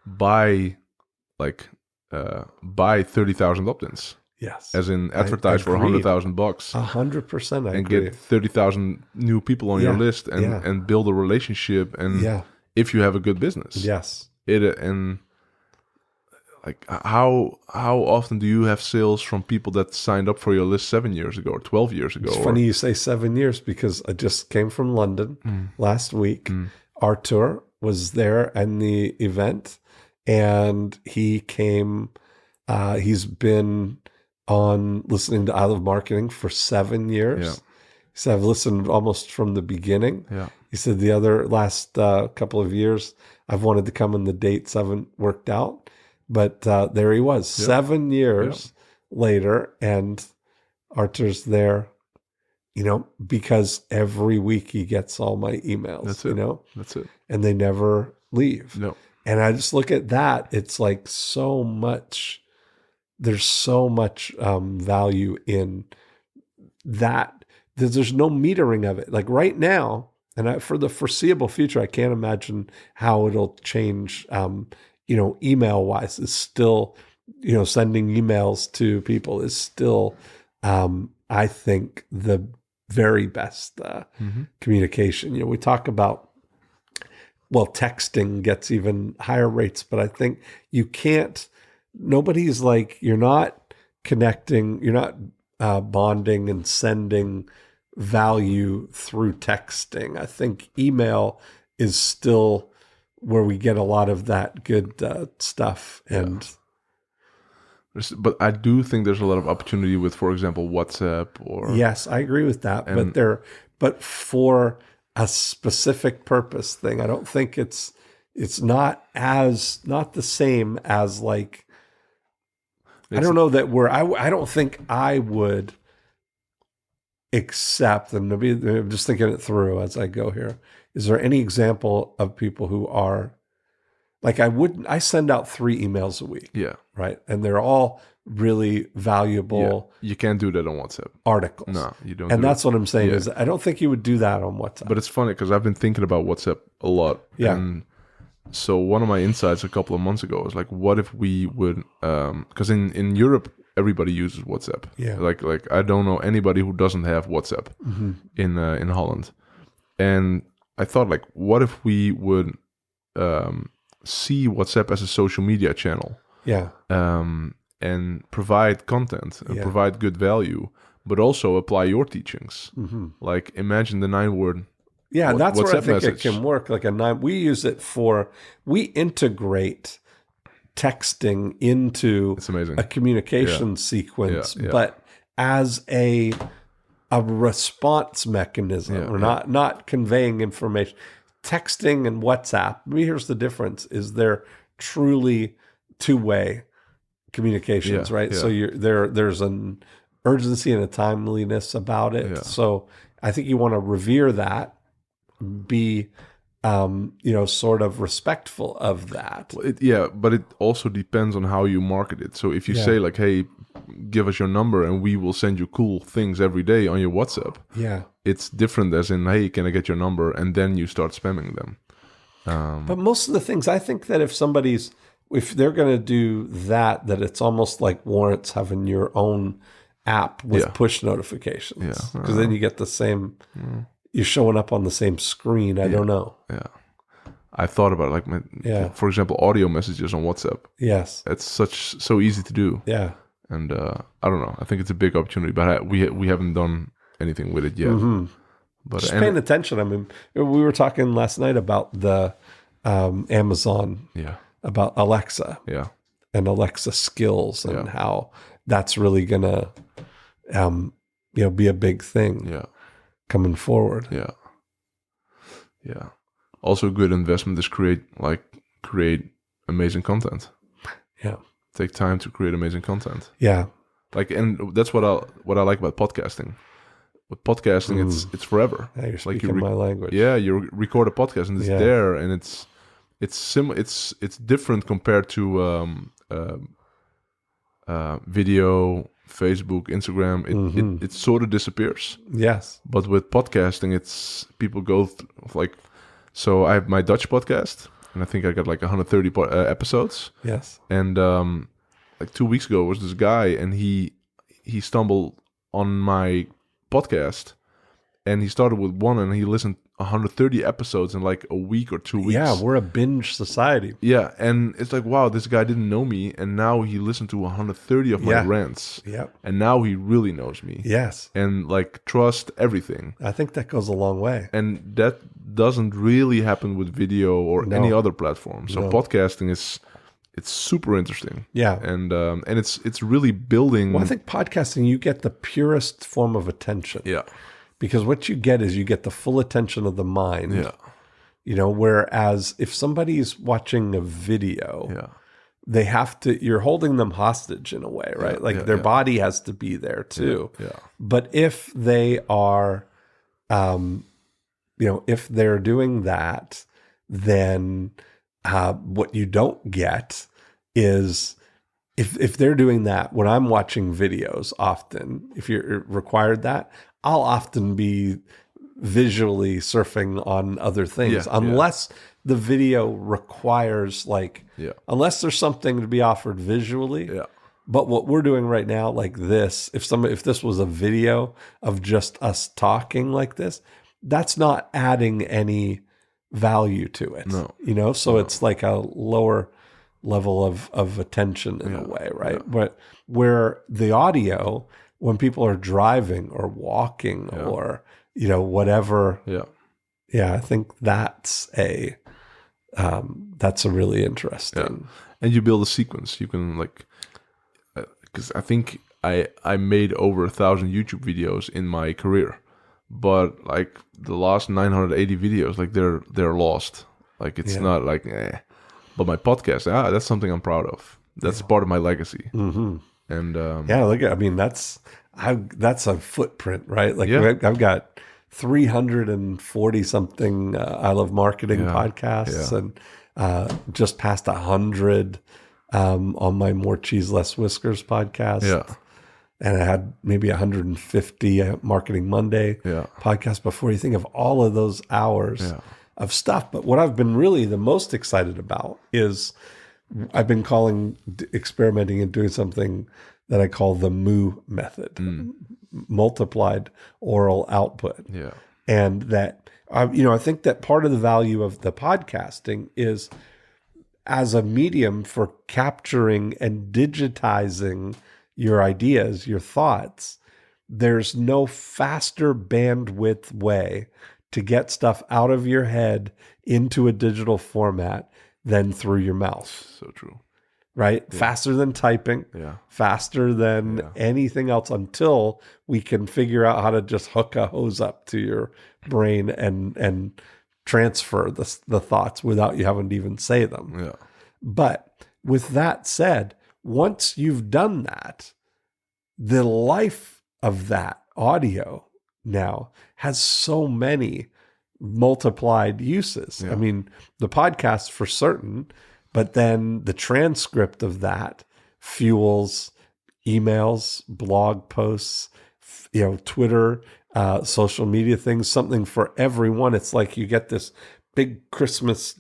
buy 30,000 opt-ins. Yes. As in advertise for $100,000. 100%. And get 30,000 new people on your list and build a relationship. And if you have a good business. Yes. Like how often do you have sales from people that signed up for your list 7 years ago or 12 years ago? It's funny you say 7 years because I just came from London last week. Artur was there in the event, and he came. He's been on listening to I Love Marketing for 7 years. Yeah. He said, I've listened almost from the beginning. Yeah. He said the other last couple of years, I've wanted to come and the dates haven't worked out. But there he was, 7 years later, and Artur's there, because every week he gets all my emails, That's it. That's it. And they never leave. No. And I just look at that. It's like there's so much value in that. There's no metering of it. Like right now, and for the foreseeable future, I can't imagine how it'll change. Email wise is still, sending emails to people is still, I think, the very best communication. We talk about, texting gets even higher rates, but I think nobody's like, you're not connecting, you're not bonding and sending value through texting. I think email is still where we get a lot of that good stuff. And but I do think there's a lot of opportunity with, for example, WhatsApp or yes, I agree with that. But for a specific purpose thing, I don't think it's not the same as like. I don't know that I don't think I would accept, and maybe I'm just thinking it through as I go here. Is there any example of people who are like, I send out 3 emails a week. Yeah. Right. And they're all really valuable. Yeah. You can't do that on WhatsApp. Articles. No, you don't. And that's what I'm saying is I don't think you would do that on WhatsApp. But it's funny because I've been thinking about WhatsApp a lot. Yeah. And so one of my insights a couple of months ago was like, what if we would, because in Europe, everybody uses WhatsApp. Yeah. Like I don't know anybody who doesn't have WhatsApp in Holland. And I thought, like, what if we would see WhatsApp as a social media channel? Yeah. And provide content and provide good value, but also apply your teachings. Like, imagine the 9-word. Yeah, that's where I think message. it can work. Like we use it we integrate texting into It's amazing. a communication sequence, but as a response mechanism, or not conveying information. Texting and WhatsApp, here's the difference, is they're truly two-way communications, right? Yeah. So there's an urgency and a timeliness about it. Yeah. So I think you want to revere that, be sort of respectful of that. But it also depends on how you market it. So if you say like, hey, give us your number and we will send you cool things every day on your WhatsApp. Yeah. It's different as in, hey, can I get your number? And then you start spamming them. But most of the things, I think that if they're going to do that it's almost like warrants having your own app with push notifications. Yeah. Because then you get the same, you're showing up on the same screen. I don't know. Yeah. I thought about it, like, for example, audio messages on WhatsApp. Yes. It's so easy to do. Yeah. And I don't know. I think it's a big opportunity, but we haven't done anything with it yet. But just paying attention. I mean, we were talking last night about the Amazon, about Alexa, and Alexa skills, and how that's really gonna, be a big thing, coming forward. Yeah. Also, a good investment is create amazing content. Yeah. Take time to create amazing content. Yeah. Like, and that's what I like about podcasting. With podcasting, it's forever. Yeah, you're speaking my language. Yeah, you record a podcast and it's there, and it's different compared to video, Facebook, Instagram. It sort of disappears. Yes. But with podcasting, it's people go so I have my Dutch podcast, and I think I got like 130 episodes. Yes. And like 2 weeks ago was this guy, and he stumbled on my podcast, and he started with one, and he listened 130 episodes in like a week or 2 weeks. Yeah, we're a binge society. Yeah, and it's like, wow, this guy didn't know me, and now he listened to 130 of my rants. Yeah. And now he really knows me. Yes. And like trust everything. I think that goes a long way. And that doesn't really happen with video or any other platform. So podcasting it's super interesting. Yeah. And it's really building. Well, I think podcasting, you get the purest form of attention. Yeah. Because what you get is you get the full attention of the mind. Yeah. Whereas if somebody's watching a video, they have to, you're holding them hostage in a way, right? Their body has to be there too. Yeah. But if they are, if they're doing that, then what you don't get is, if they're doing that, when I'm watching videos often, if you're required that, I'll often be visually surfing on other things, unless the video requires unless there's something to be offered visually. Yeah. But what we're doing right now, like this, if this was a video of just us talking like this, that's not adding any value to it. No. So it's like a lower level of attention in a way, right? But where the audio, when people are driving or walking or whatever, I think that's a really interesting. And you build a sequence. You can because I think I made over 1,000 YouTube videos in my career, but like the last 980 videos, like they're lost. Like it's not like But my podcast, that's something I'm proud of. That's part of my legacy. Mm-hmm. And that's a footprint, right? Like I've got 340 something I Love Marketing podcasts, and just past 100 on my More Cheese Less Whiskers podcast. Yeah. And I had maybe 150 Marketing Monday podcasts before. You think of all of those hours of stuff. But what I've been really the most excited about is I've been experimenting and doing something that I call the MOO method, multiplied oral output. Yeah. And that, I think that part of the value of the podcasting is as a medium for capturing and digitizing your ideas, your thoughts. There's no faster bandwidth way to get stuff out of your head into a digital format than through your mouth. So true. Right? Yeah. Faster than typing, faster than anything else, until we can figure out how to just hook a hose up to your brain and transfer the thoughts without you having to even say them. Yeah. But with that said, once you've done that, the life of that audio now has so many multiplied uses. Yeah. I mean, the podcast for certain, but then the transcript of that fuels emails, blog posts, Twitter, social media things, something for everyone. It's like you get this big Christmas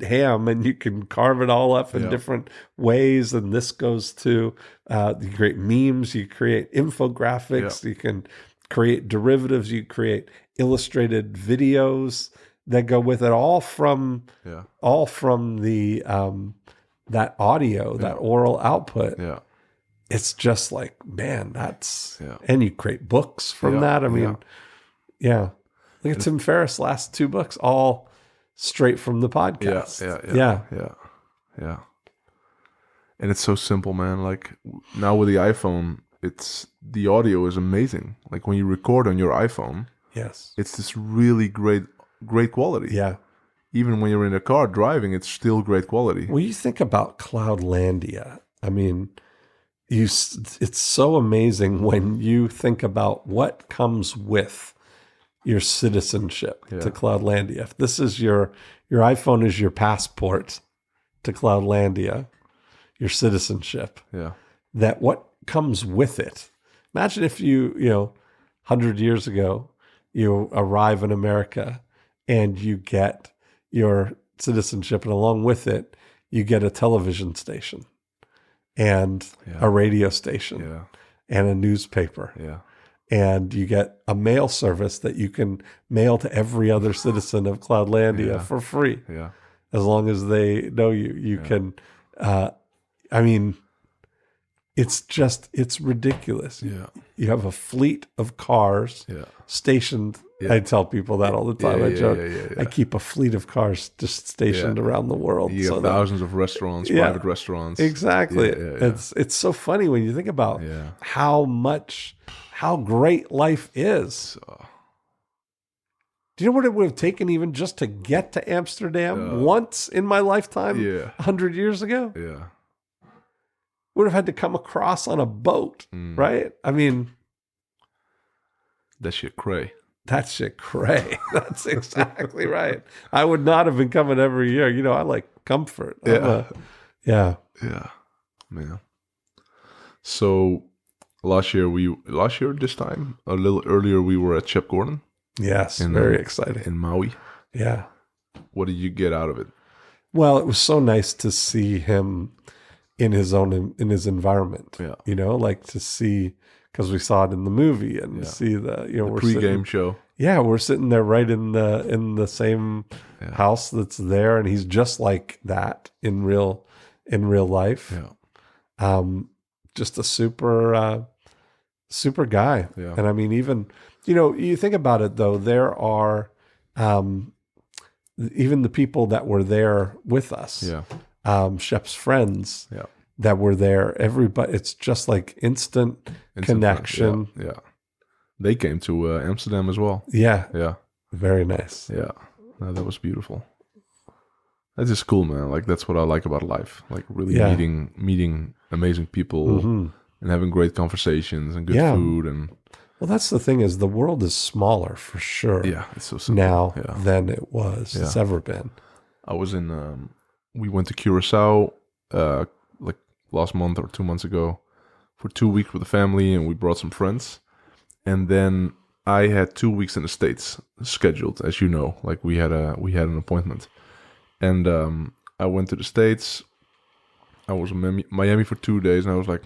ham and you can carve it all up in different ways. And this goes to, you create memes, you create infographics, you can create derivatives, you create illustrated videos that go with it, all from the that audio, that oral output. Yeah. It's just like, man, that's and you create books from that. I mean, Look at Tim Ferriss' last 2 books, all straight from the podcast. Yeah. And it's so simple, man. Like now with the iPhone, the audio is amazing. Like when you record on your iPhone, yes, it's this really great quality. Yeah. Even when you're in a car driving, it's still great quality. Well, you think about Cloudlandia. I mean, it's so amazing when you think about what comes with your citizenship to Cloudlandia. If this is your iPhone is your passport to Cloudlandia, your citizenship. Yeah. That what comes with it. Imagine if you 100 years ago, you arrive in America and you get your citizenship, and along with it, you get a television station and a radio station and a newspaper. Yeah. And you get a mail service that you can mail to every other citizen of Cloudlandia for free. Yeah. As long as they know you. You can, I mean, it's ridiculous. Yeah. You have a fleet of cars stationed. I tell people that all the time. I joke. I keep a fleet of cars just stationed around the world. You have thousands of restaurants, private restaurants. Exactly. It's so funny when you think about how great life is. Do you know what it would have taken even just to get to Amsterdam once in my lifetime 100 years ago? Yeah. Would have had to come across on a boat, right? I mean, that shit cray. That shit cray. That's exactly right. I would not have been coming every year. I like comfort. Yeah, man. So last year this time a little earlier we were at Chef Gordon. Yes, very exciting in Maui. Yeah. What did you get out of it? Well, it was so nice to see him in his environment. Yeah. Like to see, because we saw it in the movie and see the we're pre-game show. Yeah, we're sitting there right in the same house that's there, and he's just like that in real life. Yeah. Just a super guy. Yeah. And I mean, even you think about it though, there are even the people that were there with us. Yeah. Shep's friends that were there. Everybody, it's just like instant connection. Yeah. They came to Amsterdam as well. Yeah. Very nice. Yeah. No, that was beautiful. That's just cool, man. Like that's what I like about life. Like really meeting amazing people and having great conversations and good food. And well, that's the thing is the world is smaller for sure. Yeah, it's so simple. Now than it was. It's ever been. I was in we went to Curacao like last month or 2 months ago for 2 weeks with the family, and we brought some friends. And then I had 2 weeks in the States scheduled, as you know. Like we had an appointment, and I went to the States. I was in Miami for 2 days, and I was like,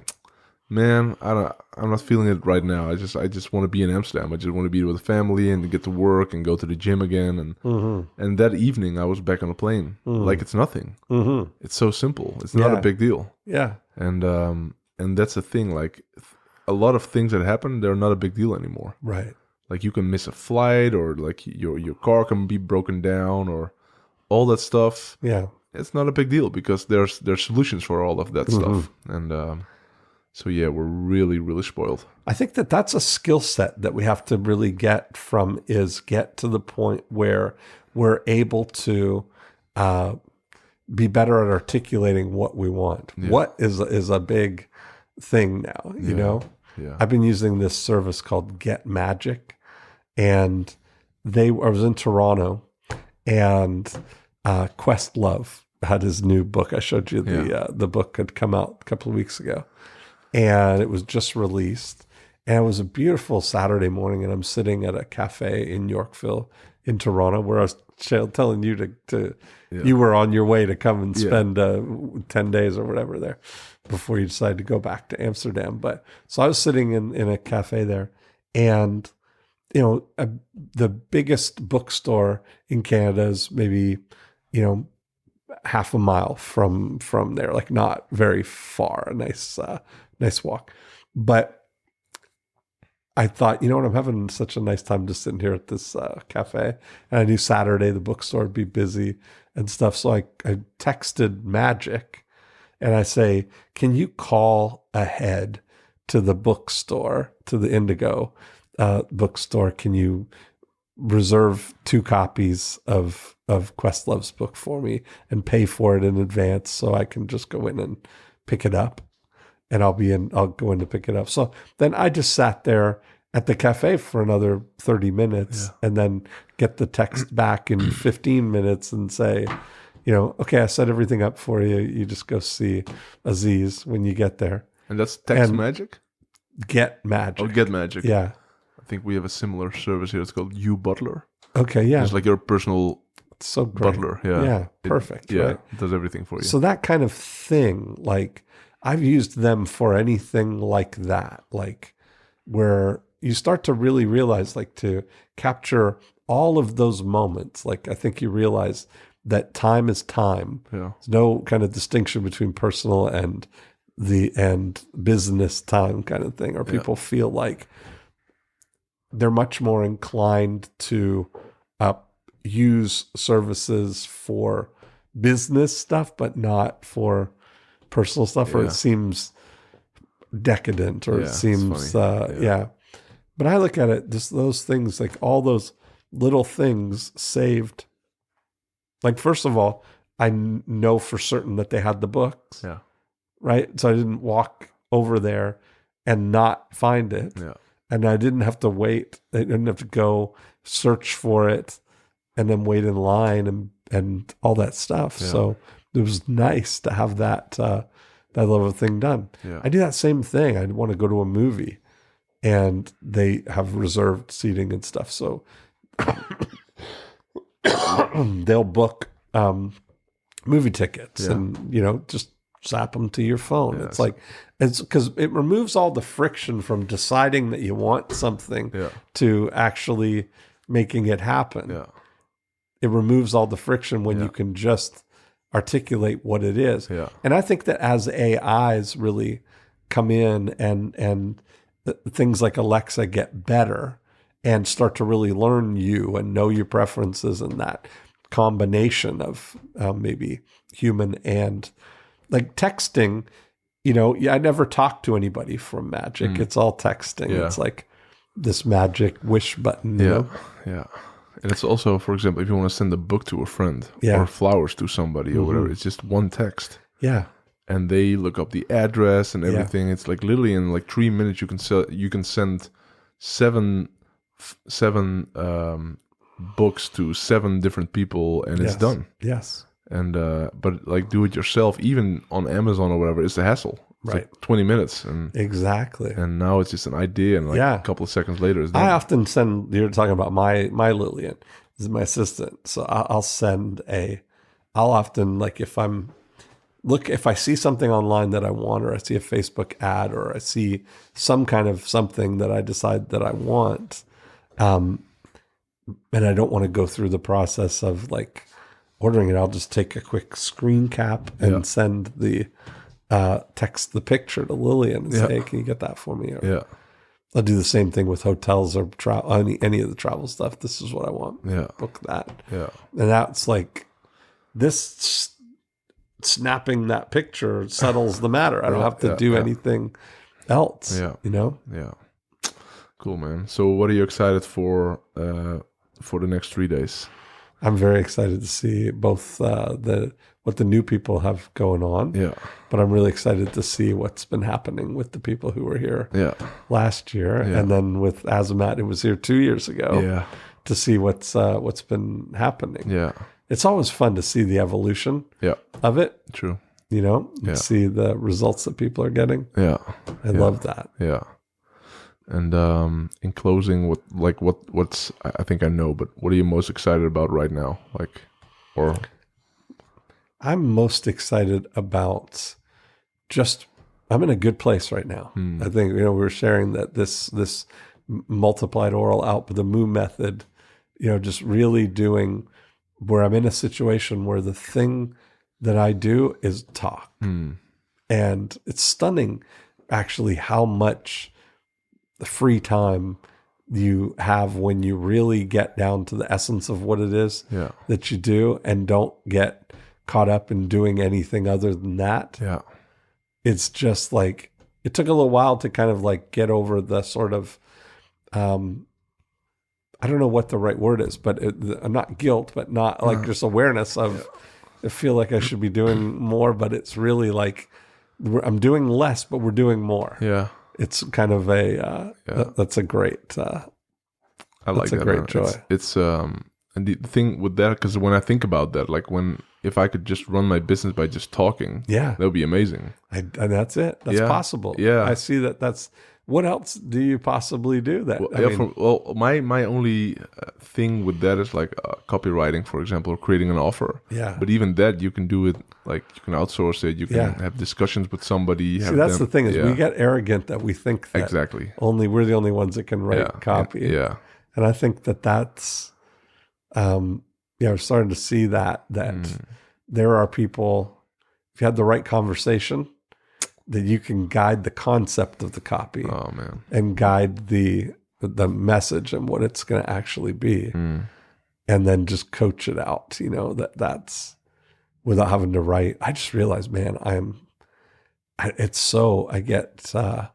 man, I'm not feeling it right now. I just want to be in Amsterdam. I just want to be with the family and get to work and go to the gym again. And that evening I was back on a plane. Like it's nothing. It's so simple. It's not a big deal. Yeah. And that's the thing. Like a lot of things that happen, they're not a big deal anymore. Right. Like you can miss a flight, or like your car can be broken down, or all that stuff. Yeah. It's not a big deal because there's solutions for all of that stuff. And so yeah, we're really, really spoiled. I think that's a skill set that we have to really get to the point where we're able to be better at articulating what we want. Yeah. What is a big thing now, you know? Yeah. I've been using this service called Get Magic, and I was in Toronto, and Questlove had his new book. I showed you the book had come out a couple of weeks ago. And it was just released. And it was a beautiful Saturday morning, and I'm sitting at a cafe in Yorkville in Toronto where I was telling you you were on your way to come and spend 10 days or whatever there before you decided to go back to Amsterdam. But so I was sitting in a cafe there, and the biggest bookstore in Canada is maybe, half a mile from there, like not very far, a nice walk. But I thought, you know what, I'm having such a nice time just sitting here at this cafe. And I knew Saturday the bookstore would be busy and stuff. So I texted Magic and I say, can you call ahead to the bookstore, to the Indigo bookstore? Can you reserve 2 copies of Questlove's book for me and pay for it in advance so I can just go in and pick it up? And I'll go in to pick it up. So then I just sat there at the cafe for another 30 minutes and then get the text back in 15 minutes and say, okay, I set everything up for you. You just go see Aziz when you get there. And that's Text Magic? Get Magic. Oh, Get Magic. Yeah. I think we have a similar service here. It's called You Butler. Okay, yeah. It's like your personal butler. Yeah. Yeah, perfect. Right? Right? It does everything for you. So that kind of thing, like I've used them for anything like that, like where you start to really realize, like to capture all of those moments. Like I think you realize that time is time. Yeah. There's no kind of distinction between personal and business time kind of thing, or people feel like they're much more inclined to use services for business stuff, but not for personal stuff, or it seems decadent, or it seems, But I look at it, just those things, like all those little things saved. Like, first of all, I know for certain that they had the books. Yeah. Right? So I didn't walk over there and not find it. Yeah. And I didn't have to wait. I didn't have to go search for it and then wait in line and all that stuff. Yeah. So it was nice to have that level of thing done. Yeah. I do that same thing. I want to go to a movie and they have reserved seating and stuff. So they'll book movie tickets and, just zap them to your phone. Yeah, it's because it removes all the friction from deciding that you want something to actually making it happen. Yeah. It removes all the friction when you can just articulate what it is. Yeah. And I think that as AIs really come in and things like Alexa get better and start to really learn you and know your preferences, and that combination of maybe human and like texting, I never talk to anybody from Magic. It's all texting. Yeah. It's like this magic wish button. Yeah. And it's also, for example, if you want to send a book to a friend or flowers to somebody or whatever, it's just one text. Yeah. And they look up the address and everything. It's like literally in like 3 minutes you can send seven books to 7 different people, and it's done. Yes. And but like do it yourself, even on Amazon or whatever, it's a hassle. It's right. Like 20 minutes. And exactly. And now it's just an idea, and like a couple of seconds later it's done. I often send, you're talking about my Lillian, this is my assistant. So I'll often, like if I see something online that I want, or I see a Facebook ad, or I see some kind of something that I decide that I want, and I don't want to go through the process of like ordering it, I'll just take a quick screen cap and send the text the picture to Lillian and say, hey, can you get that for me? Or I'll do the same thing with hotels or any of the travel stuff. This is what I want. Yeah. Book that. Yeah. And that's like this snapping that picture settles the matter. I don't have to do anything else. Yeah. Yeah. Cool, man. So what are you excited for the next 3 days? I'm very excited to see both what the new people have going on. Yeah. But I'm really excited to see what's been happening with the people who were here last year. Yeah. And then with Azamat, who was here 2 years ago, to see what's been happening. Yeah. It's always fun to see the evolution of it. True. See the results that people are getting. Yeah. I love that. Yeah. And in closing, what's I think I know, but what are you most excited about right now? I'm most excited about I'm in a good place right now. I think, we were sharing that this multiplied oral output, the Moo method, just really doing where I'm in a situation where the thing that I do is talk. And it's stunning actually how much the free time you have when you really get down to the essence of what it is that you do and don't get caught up in doing anything other than that. Yeah. It's just like, it took a little while to kind of like get over the sort of, I don't know what the right word is, but not guilt, but not like just awareness of, I feel like I should be doing more, but it's really like, I'm doing less, but we're doing more. Yeah. It's kind of that's a great, I like that's a that, great man. joy. It's and the thing with that, because when I think about that, like if I could just run my business by just talking, that would be amazing. And that's it. That's possible. Yeah. I see that's, what else do you possibly do that? My only thing with that is like copywriting, for example, or creating an offer. Yeah. But even that, you can do it, like you can outsource it. You can have discussions with somebody. See, that's the thing is we get arrogant that we think that we're the only ones that can write copy. Yeah. And I think that's, we're starting to see that there are people, if you had the right conversation, that you can guide the concept of the copy and guide the message and what it's going to actually be. And then just coach it out, that's without having to write. I just realized, man, I get, I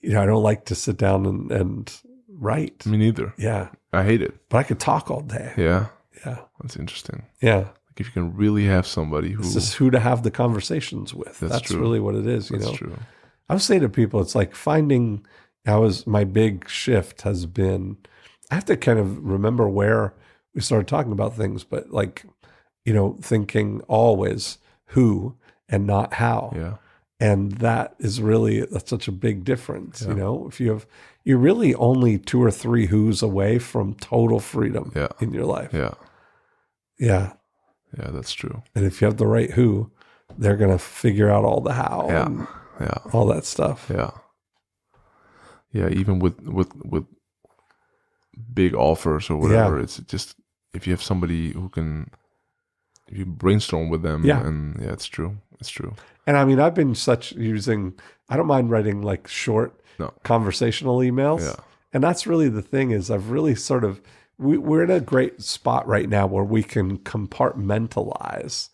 don't like to sit down and write. Me neither. Yeah. I hate it. But I could talk all day. Yeah. Yeah. That's interesting. Yeah. Like if you can really have somebody who... It's just who to have the conversations with. That's true. Really what it is, That's true. I would say to people, it's like my big shift has been, I have to kind of remember where we started talking about things, but like, thinking always who and not how. Yeah. And that's such a big difference. If you're really only 2 or 3 who's away from total freedom in your life. Yeah. Yeah. Yeah, that's true. And if you have the right who, they're going to figure out all the how and all that stuff. Yeah. Yeah, even with big offers or whatever, it's just, if you have somebody who can, if you brainstorm with them, and it's true. It's true. And I mean, I've been I don't mind writing like short conversational emails. Yeah. And that's really the thing is I've really sort of, we're in a great spot right now where we can compartmentalize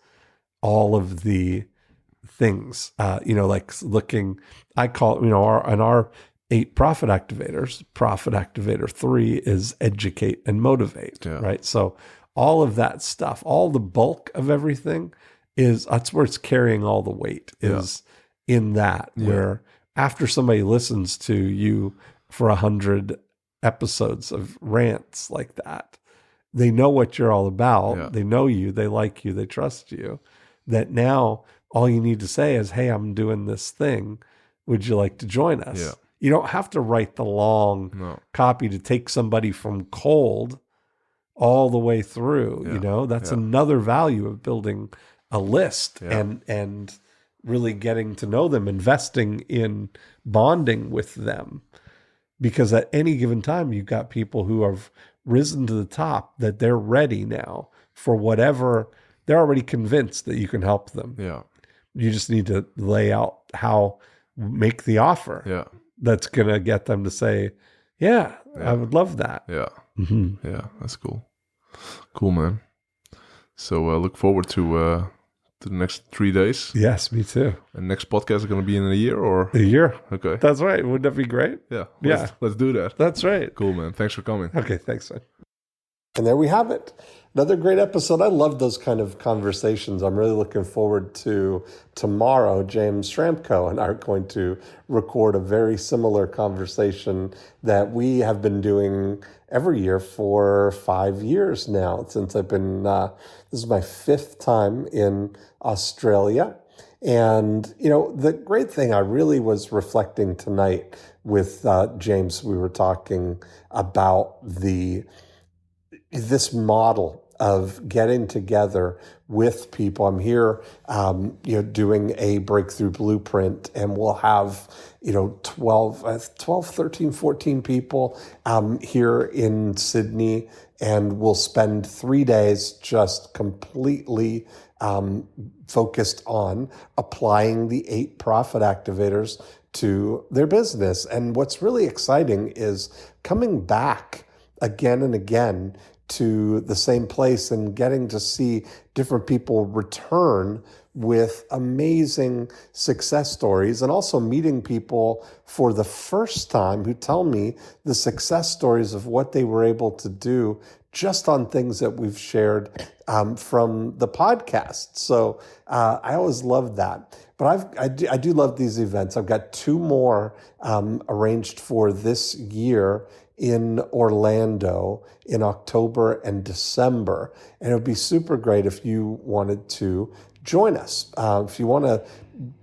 all of the things, like looking, I call, our 8 profit activators, profit activator 3 is educate and motivate, right? So all of that stuff, all the bulk of everything that's where it's carrying all the weight is in that, where after somebody listens to you for 100 episodes of rants like that, they know what you're all about. They know you, they like you, they trust you, that now all you need to say is, hey, I'm doing this thing. Would you like to join us? Yeah. You don't have to write the long copy to take somebody from cold all the way through, that's another value of building a list and really getting to know them, investing in bonding with them. Because at any given time, you've got people who have risen to the top, that they're ready now for whatever, they're already convinced that you can help them. Yeah. You just need to lay out make the offer. Yeah. That's going to get them to say, I would love that. Yeah. Mm-hmm. Yeah. That's cool. Cool, man. So look forward to the next 3 days. Yes, me too. And next podcast is going to be in a year or? A year. Okay. That's right. Wouldn't that be great? Yeah. Let's do that. That's right. Cool, man. Thanks for coming. Okay. Thanks, man. And there we have it. Another great episode. I love those kind of conversations. I'm really looking forward to tomorrow. James Schramko and I are going to record a very similar conversation that we have been doing every year for 5 years now, since I've been, this is my 5th time in Australia. And, the great thing, I really was reflecting tonight with James, we were talking about this model of getting together with people. I'm here, doing a breakthrough blueprint, and we'll have, 12, 13, 14 people here in Sydney, and we'll spend 3 days just completely focused on applying the 8 profit activators to their business. And what's really exciting is coming back again and again to the same place and getting to see different people return with amazing success stories, and also meeting people for the first time who tell me the success stories of what they were able to do just on things that we've shared from the podcast. So I always love that. But I do love these events. I've got 2 more arranged for this year in Orlando in October and December. And it would be super great if you wanted to join us. If you want to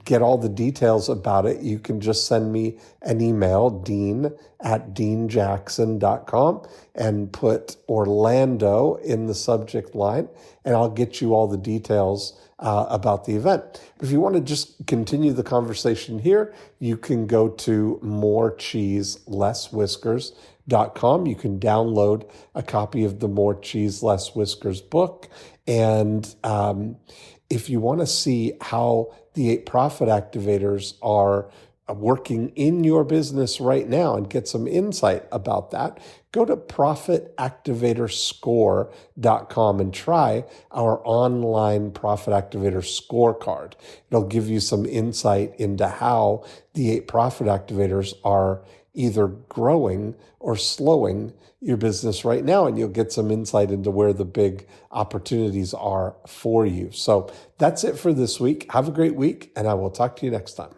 get all the details about it, you can just send me an email, dean@deanjackson.com, and put Orlando in the subject line, and I'll get you all the details about the event. But if you want to just continue the conversation here, you can go to More Cheese Less Whiskers.com. You can download a copy of the More Cheese Less Whiskers book. And if you want to see how the 8 profit activators are working in your business right now and get some insight about that, go to profitactivatorscore.com and try our online Profit Activator scorecard. It'll give you some insight into how the 8 profit activators are either growing or slowing your business right now, and you'll get some insight into where the big opportunities are for you. So that's it for this week. Have a great week, and I will talk to you next time.